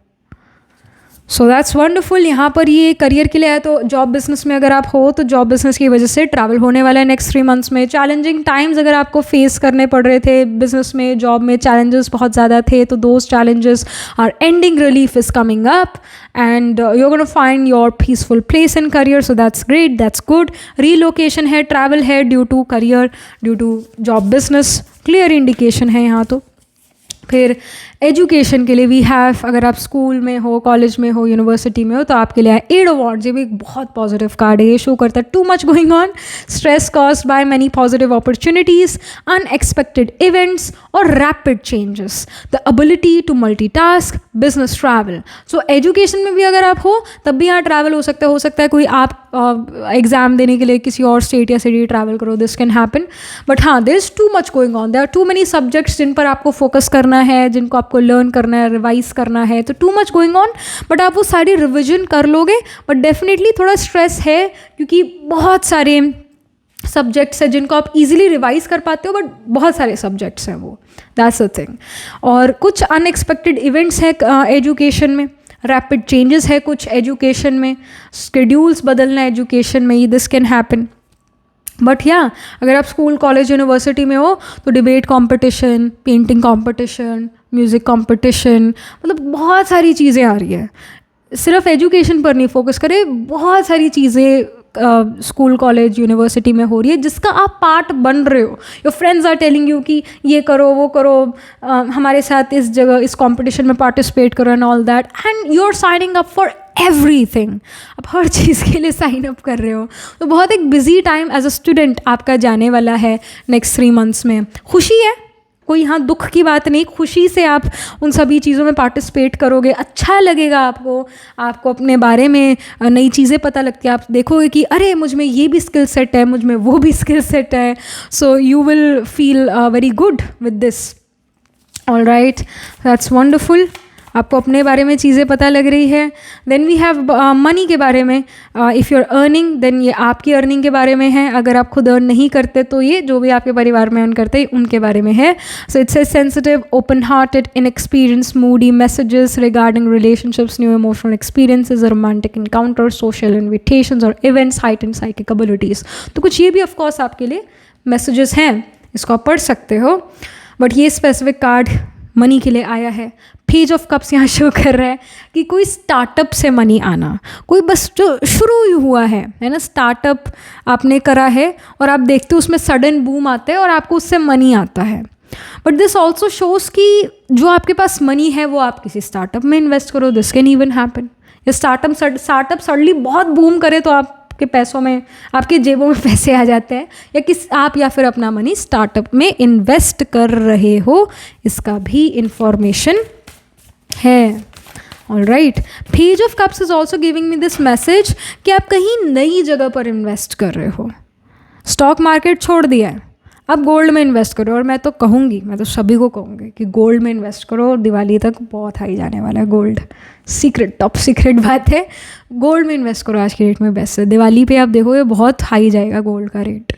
सो दैट्स वंडरफुल। यहाँ पर ये करियर के लिए है, तो जॉब बिजनेस में अगर आप हो तो जॉब बिजनेस की वजह से ट्रैवल होने वाला है नेक्स्ट 3 months में। चैलेंजिंग टाइम्स अगर आपको फेस करने पड़ रहे थे बिजनेस में, जॉब में चैलेंजेस बहुत ज़्यादा थे, तो those challenges are ending, relief is coming up, and you are gonna find your peaceful place in career, so that's great, that's good. Relocation है, ट्रैवल है due to career, due to job business, clear indication है यहाँ तो। फिर education के लिए we have, अगर आप स्कूल में हो, कॉलेज में हो, यूनिवर्सिटी में हो, तो आपके लिए 8 अवार्ड्स। ये भी एक बहुत पॉजिटिव कार्ड है। ये शो करता है too much going on, stress caused by many positive opportunities, unexpected events और rapid changes, the ability to multitask, business, travel. So education में भी अगर आप हो तब भी यहाँ ट्रैवल हो सकता है कोई आप एग्ज़ाम देने के लिए किसी और स्टेट या सिटी ट्रैवल करो, दिस कैन हैपन। बट हाँ, there is too much going on, there are too many subjects जिन पर आपको फोकस करना है, जिनको आपको लर्न करना है, रिवाइज करना है, तो to much going on. But आप वो सारी रिविजन कर लोगे, बट डेफिनेटली थोड़ा स्ट्रेस है क्योंकि बहुत सारे सब्जेक्ट्स हैं जिनको आप इजीली रिवाइज कर पाते हो, बट बहुत सारे सब्जेक्ट्स हैं वो, दैट्स अ थिंग। और कुछ अनएक्सपेक्टेड इवेंट्स हैं एजुकेशन में, रैपिड चेंजेस है कुछ एजुकेशन में, स्केड्यूल्स बदलना एजुकेशन में, ये दिस कैन हैपन। बट या अगर आप स्कूल, कॉलेज, यूनिवर्सिटी में हो तो debate competition, painting competition, music competition, मतलब बहुत सारी चीज़ें आ रही है। सिर्फ एजुकेशन पर नहीं फोकस करें, बहुत सारी चीज़ें स्कूल, कॉलेज, यूनिवर्सिटी में हो रही है जिसका आप पार्ट बन रहे हो। Your friends are telling you कि ये करो, वो करो, हमारे साथ इस जगह इस कंपटीशन में पार्टिसिपेट करो and all that, and you are signing up for everything. आप हर चीज़ के लिए साइन अप कर रहे हो, तो बहुत एक busy time as a student आपका जाने वाला है नेक्स्ट 3 months में। खुशी है, कोई यहाँ दुख की बात नहीं, खुशी से आप उन सभी चीज़ों में पार्टिसिपेट करोगे, अच्छा लगेगा आपको अपने बारे में नई चीज़ें पता लगती है। आप देखोगे कि अरे मुझ में ये भी स्किल सेट है, मुझ में वो भी स्किल सेट है, so you will feel very good with this. Alright, that's wonderful, आपको अपने बारे में चीज़ें पता लग रही है। देन वी हैव मनी के बारे में, if you are earning then ये आपकी अर्निंग के बारे में है। अगर आप खुद अर्न नहीं करते तो ये जो भी आपके परिवार में अर्न करते हैं उनके बारे में है। So it's a sensitive, open hearted, inexperience, Moody messages regarding relationships, new emotional experiences, romantic encounter, social invitations और इवेंट्स, हाइटेंड साइकिक एबिलिटीज़। तो कुछ ये भी ऑफकोर्स आपके लिए मैसेजेस हैं, इसको आप पढ़ सकते हो। बट ये स्पेसिफिक कार्ड मनी के लिए आया है। पेज ऑफ कप्स यहाँ शो कर रहा है कि कोई स्टार्टअप से मनी आना, कोई बस जो शुरू ही हुआ है ना, स्टार्टअप आपने करा है और आप देखते हो उसमें सडन बूम आता है और आपको उससे मनी आता है। बट दिस ऑल्सो शोज़ कि जो आपके पास मनी है वो आप किसी स्टार्टअप में इन्वेस्ट करो, दिस कैन इवन हैपन। या स्टार्टअप सडनली बहुत बूम करे तो आपके पैसों में, आपके जेबों में पैसे आ जाते हैं, या फिर अपना मनी स्टार्टअप में इन्वेस्ट कर रहे हो, इसका भी इंफॉर्मेशन है। Alright, page of cups is also giving me this message कि आप कहीं नई जगह पर इन्वेस्ट कर रहे हो। स्टॉक मार्केट छोड़ दिया है, अब गोल्ड में इन्वेस्ट करो। और मैं तो सभी को कहूँगी कि गोल्ड में इन्वेस्ट करो, दिवाली तक बहुत हाई जाने वाला है गोल्ड। टॉप सीक्रेट बात है, गोल्ड में इन्वेस्ट करो, आज के डेट में बेस्ट है। दिवाली पे आप देखोगे बहुत हाई जाएगा गोल्ड का रेट।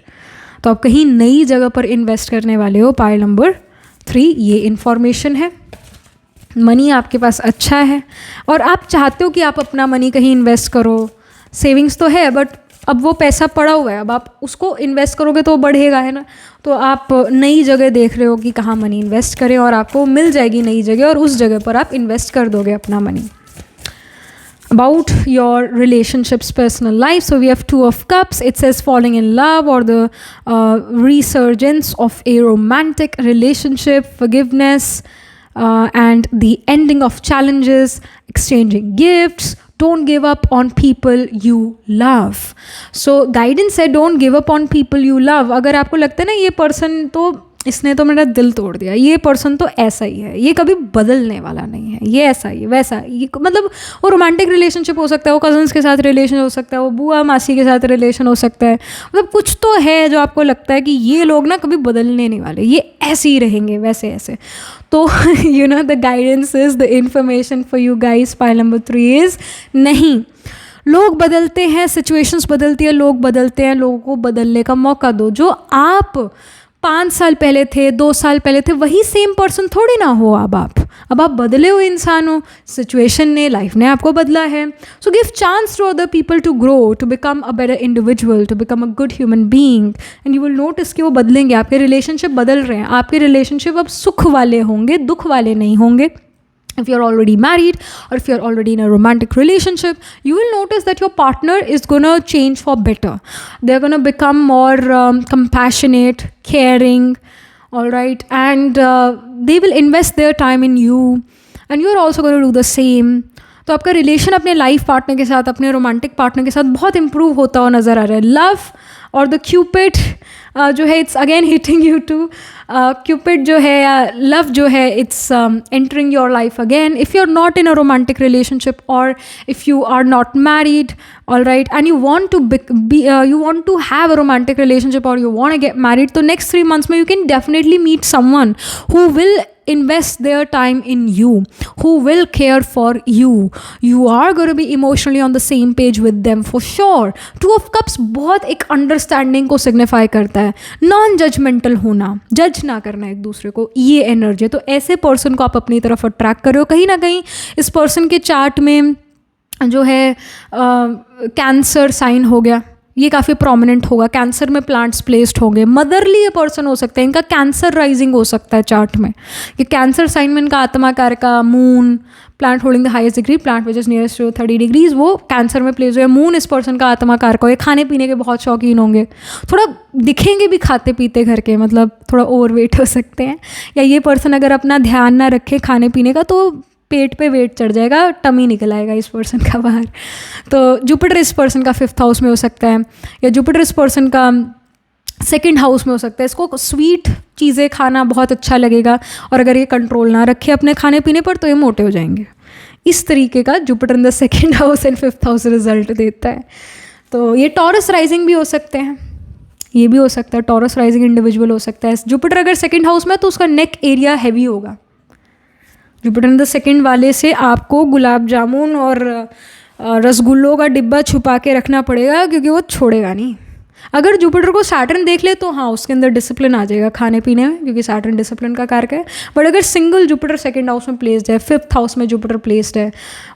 तो आप कहीं नई जगह पर इन्वेस्ट करने वाले हो, पाइल नंबर 3, ये इन्फॉर्मेशन है। मनी आपके पास अच्छा है और आप चाहते हो कि आप अपना मनी कहीं इन्वेस्ट करो। सेविंग्स तो है बट अब वो पैसा पड़ा हुआ है, अब आप उसको इन्वेस्ट करोगे तो वो बढ़ेगा, है ना। तो आप नई जगह देख रहे हो कि कहाँ मनी इन्वेस्ट करें और आपको मिल जाएगी नई जगह और उस जगह पर आप इन्वेस्ट कर दोगे अपना money. About your relationships, personal life. So we have 2 of cups. It says falling in love or the resurgence of a romantic relationship, forgiveness, and the ending of challenges, exchanging gifts. Don't give up on people you love. So guidance है, don't give up on people you love. अगर आपको लगता है ना ये person तो, इसने तो मेरा दिल तोड़ दिया, ये पर्सन तो ऐसा ही है, ये कभी बदलने वाला नहीं है, ये ऐसा ही वैसा, ये मतलब वो रोमांटिक रिलेशनशिप हो सकता है, वो कजन्स के साथ रिलेशन हो सकता है, वो बुआ मासी के साथ रिलेशन हो सकता है, मतलब कुछ तो है जो आपको लगता है कि ये लोग ना कभी बदलने नहीं वाले, ये ऐसे ही रहेंगे वैसे ऐसे। तो you know the guidance is, the information for you guys, pile number 3 is नहीं, लोग बदलते हैं, सिचुएशंस बदलती है, लोग बदलते हैं, लोगों को बदलने का मौका दो। जो आप 5 साल पहले थे, 2 साल पहले थे, वही सेम पर्सन थोड़ी ना हो अब आप बदले हुए इंसान हो, सिचुएशन ने, लाइफ ने आपको बदला है। So give chance to other people to grow, to become a better individual, to become a good human being, and you will notice कि वो बदलेंगे, आपके रिलेशनशिप बदल रहे हैं, आपके रिलेशनशिप अब सुख वाले होंगे, दुख वाले नहीं होंगे। If you're already married or if you're already in a romantic relationship, you will notice that your partner is going to change for better. They're going to become more compassionate, caring, all right, and they will invest their time in you, and you're also going to do the same. तो आपका relation अपने life partner के साथ, अपने romantic partner के साथ बहुत improve होता हुआ नज़र आ रहा है। लव और द क्यूपिड जो है, it's again hitting you too. Cupid जो है, लव जो है, it's entering your life again. If you are not in a romantic relationship और if you are not married, all right, and you want to have a romantic relationship or you want to get married, तो next 3 months में you can definitely meet someone who will invest their time in you, who will care for you. You are going to be emotionally on the same page with them for sure. 2 of cups बहुत एक understanding को signify करता है, non-judgmental होना, judge ना करना एक दूसरे को, ये energy। तो ऐसे person को आप अपनी तरफ attract कर रहे हो। कहीं ना कहीं इस person के chart में जो है कैंसर साइन हो गया, ये काफ़ी प्रोमिनेंट होगा, कैंसर में प्लांट्स प्लेस्ड होंगे, मदरली ये पर्सन हो सकता है, इनका कैंसर राइजिंग हो सकता है चार्ट में, कि कैंसर साइन में इनका आत्माकार का moon, planet holding the highest degree, planet which is nearest to 30 degrees, वो कैंसर में प्लेस हुआ है। मून इस पर्सन का आत्माकार का, ये खाने पीने के बहुत शौकीन होंगे, थोड़ा दिखेंगे भी खाते पीते घर के, मतलब थोड़ा ओवरवेट हो सकते हैं। या ये पर्सन अगर अपना ध्यान ना रखे खाने पीने का तो पेट पे वेट चढ़ जाएगा, टमी निकल आएगा इस पर्सन का बाहर। तो जुपिटर इस पर्सन का 5th हाउस में हो सकता है, या जुपिटर इस पर्सन का 2nd हाउस में हो सकता है। इसको स्वीट चीज़ें खाना बहुत अच्छा लगेगा और अगर ये कंट्रोल ना रखे अपने खाने पीने पर तो ये मोटे हो जाएंगे। इस तरीके का Jupiter in the 2nd house and 5th house result देता है। तो ये टॉरस राइजिंग भी हो सकते हैं, ये भी हो सकता है, टॉरस राइजिंग इंडिविजुअल हो सकता है। जुपिटर अगर 2nd हाउस में तो उसका नेक एरिया हैवी होगा। जुपिटर इन द 2nd वाले से आपको गुलाब जामुन और रसगुल्लों का डिब्बा छुपा के रखना पड़ेगा, क्योंकि वो छोड़ेगा नहीं। अगर जुपिटर को सैटर्न देख ले तो हाँ, उसके अंदर डिसिप्लिन आ जाएगा खाने पीने में, क्योंकि सैटर्न डिसिप्लिन का कारक है। बट अगर सिंगल जुपिटर 2nd हाउस में प्लेस्ड है, 5th हाउस में जुपिटर प्लेस्ड है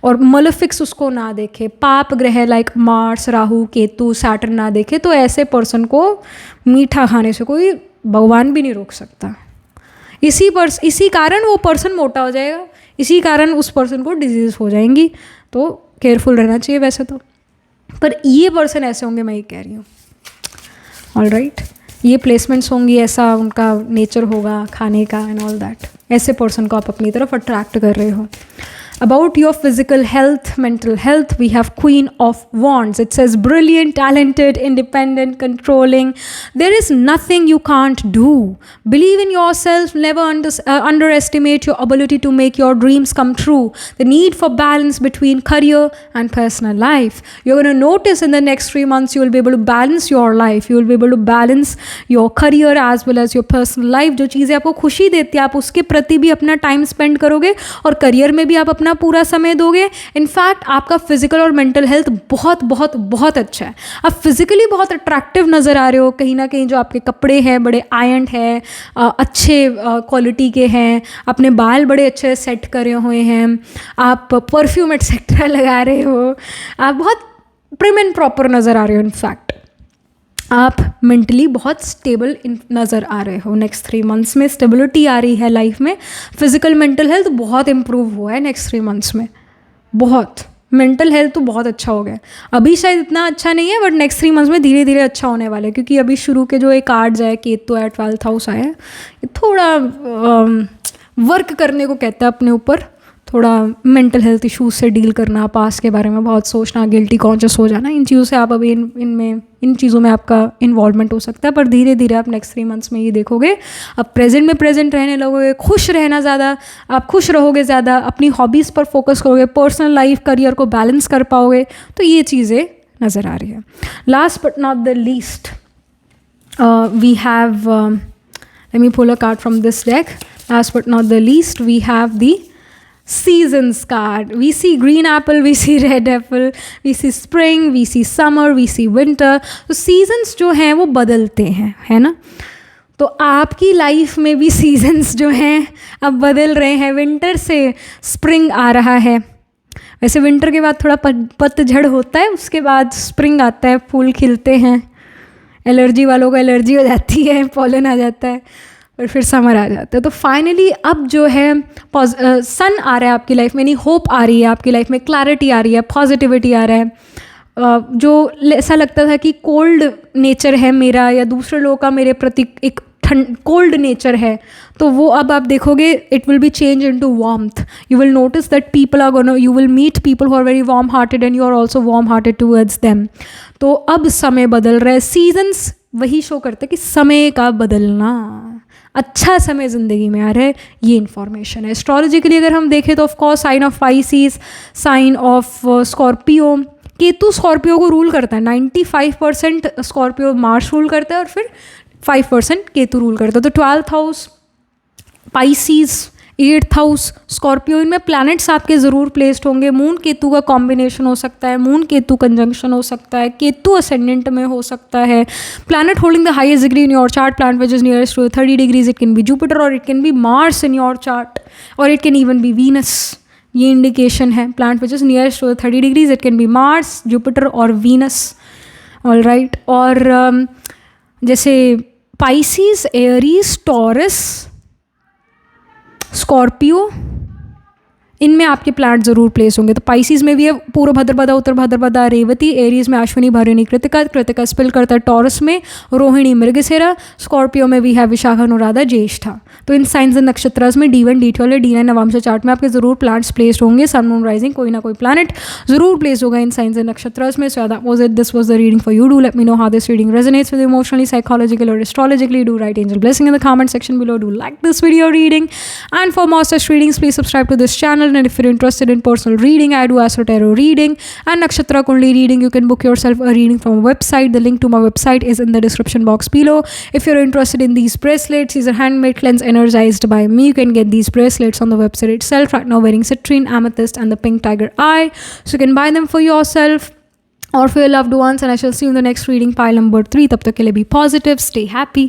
और मलेफिक्स उसको ना देखे, पाप ग्रह like Mars, Rahu, Ketu, Saturn ना देखे, तो ऐसे पर्सन को मीठा खाने से कोई भगवान भी नहीं रोक सकता। इसी कारण वो पर्सन मोटा हो जाएगा, इसी कारण उस पर्सन को डिजीज़ हो जाएंगी। तो केयरफुल रहना चाहिए वैसे तो, पर ये पर्सन ऐसे होंगे, मैं ये कह रही हूँ। ऑल राइट, ये प्लेसमेंट्स होंगी, ऐसा उनका नेचर होगा खाने का एंड ऑल दैट। ऐसे पर्सन को आप अपनी तरफ अट्रैक्ट कर रहे हो। About your physical health, mental health, we have Queen of Wands. It says brilliant, talented, independent, controlling. There is nothing you can't do. Believe in yourself. Never underestimate your ability to make your dreams come true. The need for balance between career and personal life. You're going to notice in the next 3 months you will be able to balance your life. You will be able to balance your career as well as your personal life. जो चीज़ें आपको खुशी देती है, आप उसके प्रति भी अपना टाइम स्पेंड करोगे और करियर में भी आप अपना पूरा समय दोगे। इनफैक्ट आपका फिजिकल और मेंटल हेल्थ बहुत बहुत बहुत अच्छा है। आप फिजिकली बहुत अट्रैक्टिव नज़र आ रहे हो। कहीं ना कहीं जो आपके कपड़े हैं बड़े आयंड है, अच्छे क्वालिटी के हैं, अपने बाल बड़े अच्छे सेट करे हुए हैं, आप परफ्यूम एक्सेट्रा लगा रहे हो, आप बहुत प्रिम एंड प्रॉपर नज़र आ रहे हो। इनफैक्ट आप मेंटली बहुत स्टेबल नज़र आ रहे हो। नेक्स्ट 3 मंथ्स में स्टेबिलिटी आ रही है लाइफ में। फिजिकल मेंटल हेल्थ बहुत इम्प्रूव हुआ है नेक्स्ट 3 मंथ्स में, बहुत। मेंटल हेल्थ तो बहुत अच्छा हो गया। अभी शायद इतना अच्छा नहीं है, बट नेक्स्ट 3 मंथ्स में धीरे धीरे अच्छा होने वाला है, क्योंकि अभी शुरू के जो एक कार्ड्स है, केतु है, 12th हाउस आया है, ये थोड़ा वर्क करने को कहता है अपने ऊपर, थोड़ा मेंटल हेल्थ इश्यूज से डील करना, पास के बारे में बहुत सोचना, गिल्टी कॉन्शियस हो जाना, इन चीज़ों से आप अभी इन चीज़ों में आपका इन्वॉल्वमेंट हो सकता है। पर धीरे धीरे आप नेक्स्ट 3 मंथ्स में ये देखोगे, आप प्रेजेंट में प्रेजेंट रहने लगोगे, खुश रहना ज़्यादा, आप खुश रहोगे ज़्यादा, अपनी हॉबीज़ पर फोकस करोगे, पर्सनल लाइफ करियर को बैलेंस कर पाओगे। तो ये चीज़ें नज़र आ रही है। Last but not the least, we have, let me pull a card from this deck. Last but not the least, we have the seasons card. We see green apple, we see red apple, we see spring, we see summer, we see winter. तो seasons जो हैं वो बदलते हैं, है ना। तो आपकी लाइफ में भी सीजन्स जो हैं अब बदल रहे हैं। विंटर से स्प्रिंग आ रहा है। वैसे विंटर के बाद थोड़ा पतझड़ होता है, उसके बाद स्प्रिंग आता है, फूल खिलते हैं, एलर्जी वालों को एलर्जी हो जाती है, पॉलन आ जाता है, और फिर समर आ जाता है। तो फाइनली अब जो है सन आ रहा है आपकी लाइफ में, यानी होप आ रही है आपकी लाइफ में, क्लैरिटी आ रही है, पॉजिटिविटी आ रहा है। जो ऐसा लगता था कि कोल्ड नेचर है मेरा या दूसरे लोगों का मेरे प्रति एक कोल्ड नेचर है, तो वो अब आप देखोगे it will be change into warmth. You will notice that people are gonna, you will meet people who are very warm hearted and you are also warm hearted towards them. तो अब समय बदल रहा है। सीजन्स वही show करते हैं कि समय का बदलना, अच्छा समय ज़िंदगी में आ रहा है, ये इन्फॉर्मेशन है। एस्ट्रोलॉजिकली अगर हम देखें तो of course sign of Pisces, sign of Scorpio, Ketu Scorpio को रूल करता है। 95% स्कॉर्पियो मार्स रूल करता है और फिर 5% केतु रूल करता है। तो 12th house Pisces, 8th house Scorpio, इनमें प्लैनेट्स आपके ज़रूर प्लेस्ड होंगे। मून केतु का कॉम्बिनेशन हो सकता है, मून केतु कंजंक्शन हो सकता है, केतु असेंडेंट में हो सकता है। Planet holding the highest degree in your chart, planet which is nearest to 30 degrees, it can be Jupiter और it can be Mars in your chart, और it can even be Venus. ये indication है। Planet which is nearest to 30 degrees, it can be Mars, Jupiter और Venus. All right. और जैसे Pisces, Aries, taurus, Scorpio, इनमें आपके planet ज़रूर place होंगे। तो पाइसिस में भी है पूर्व भाद्रपदा, उत्तर भाद्रपदा, रेवती। एरीज में अश्विनी, भरणी, कृतिका, कृतिका स्पिल करता है। टॉरस में रोहिणी, मृगशिरा। स्कॉर्पियो में भी है विशाखा, अनुराधा, ज्येष्ठा। तो इन साइंस एंड नक्षत्रास में D1, D12, D9 नवांश चार्ट में आपके ज़रूर प्लैनेट्स प्लेस्ड होंगे। सन, मून, राइजिंग, कोई ना कोई प्लैनेट ज़रूर प्लेस होगा इन साइंस एंड नक्षत्रास में। सो that was it, this was the reading for you. Do let me know how this reading resonates with you emotionally, psychologically or astrologically. Do write angel blessing in the comment section below. Do like this video reading, and for more such readings please subscribe to this channel. And if you're interested in personal reading, I do Astro Tarot reading and Nakshatra Kundli reading. You can book yourself a reading from a website. The link to my website is in the description box below. If you're interested in these bracelets, these are handmade, cleansed, energized by me. You can get these bracelets on the website itself. Right now wearing citrine, amethyst and the pink tiger eye. So you can buy them for yourself or for your loved ones. And I shall see you in the next reading, pile number 3. Tab tak ke liye be positive, stay happy.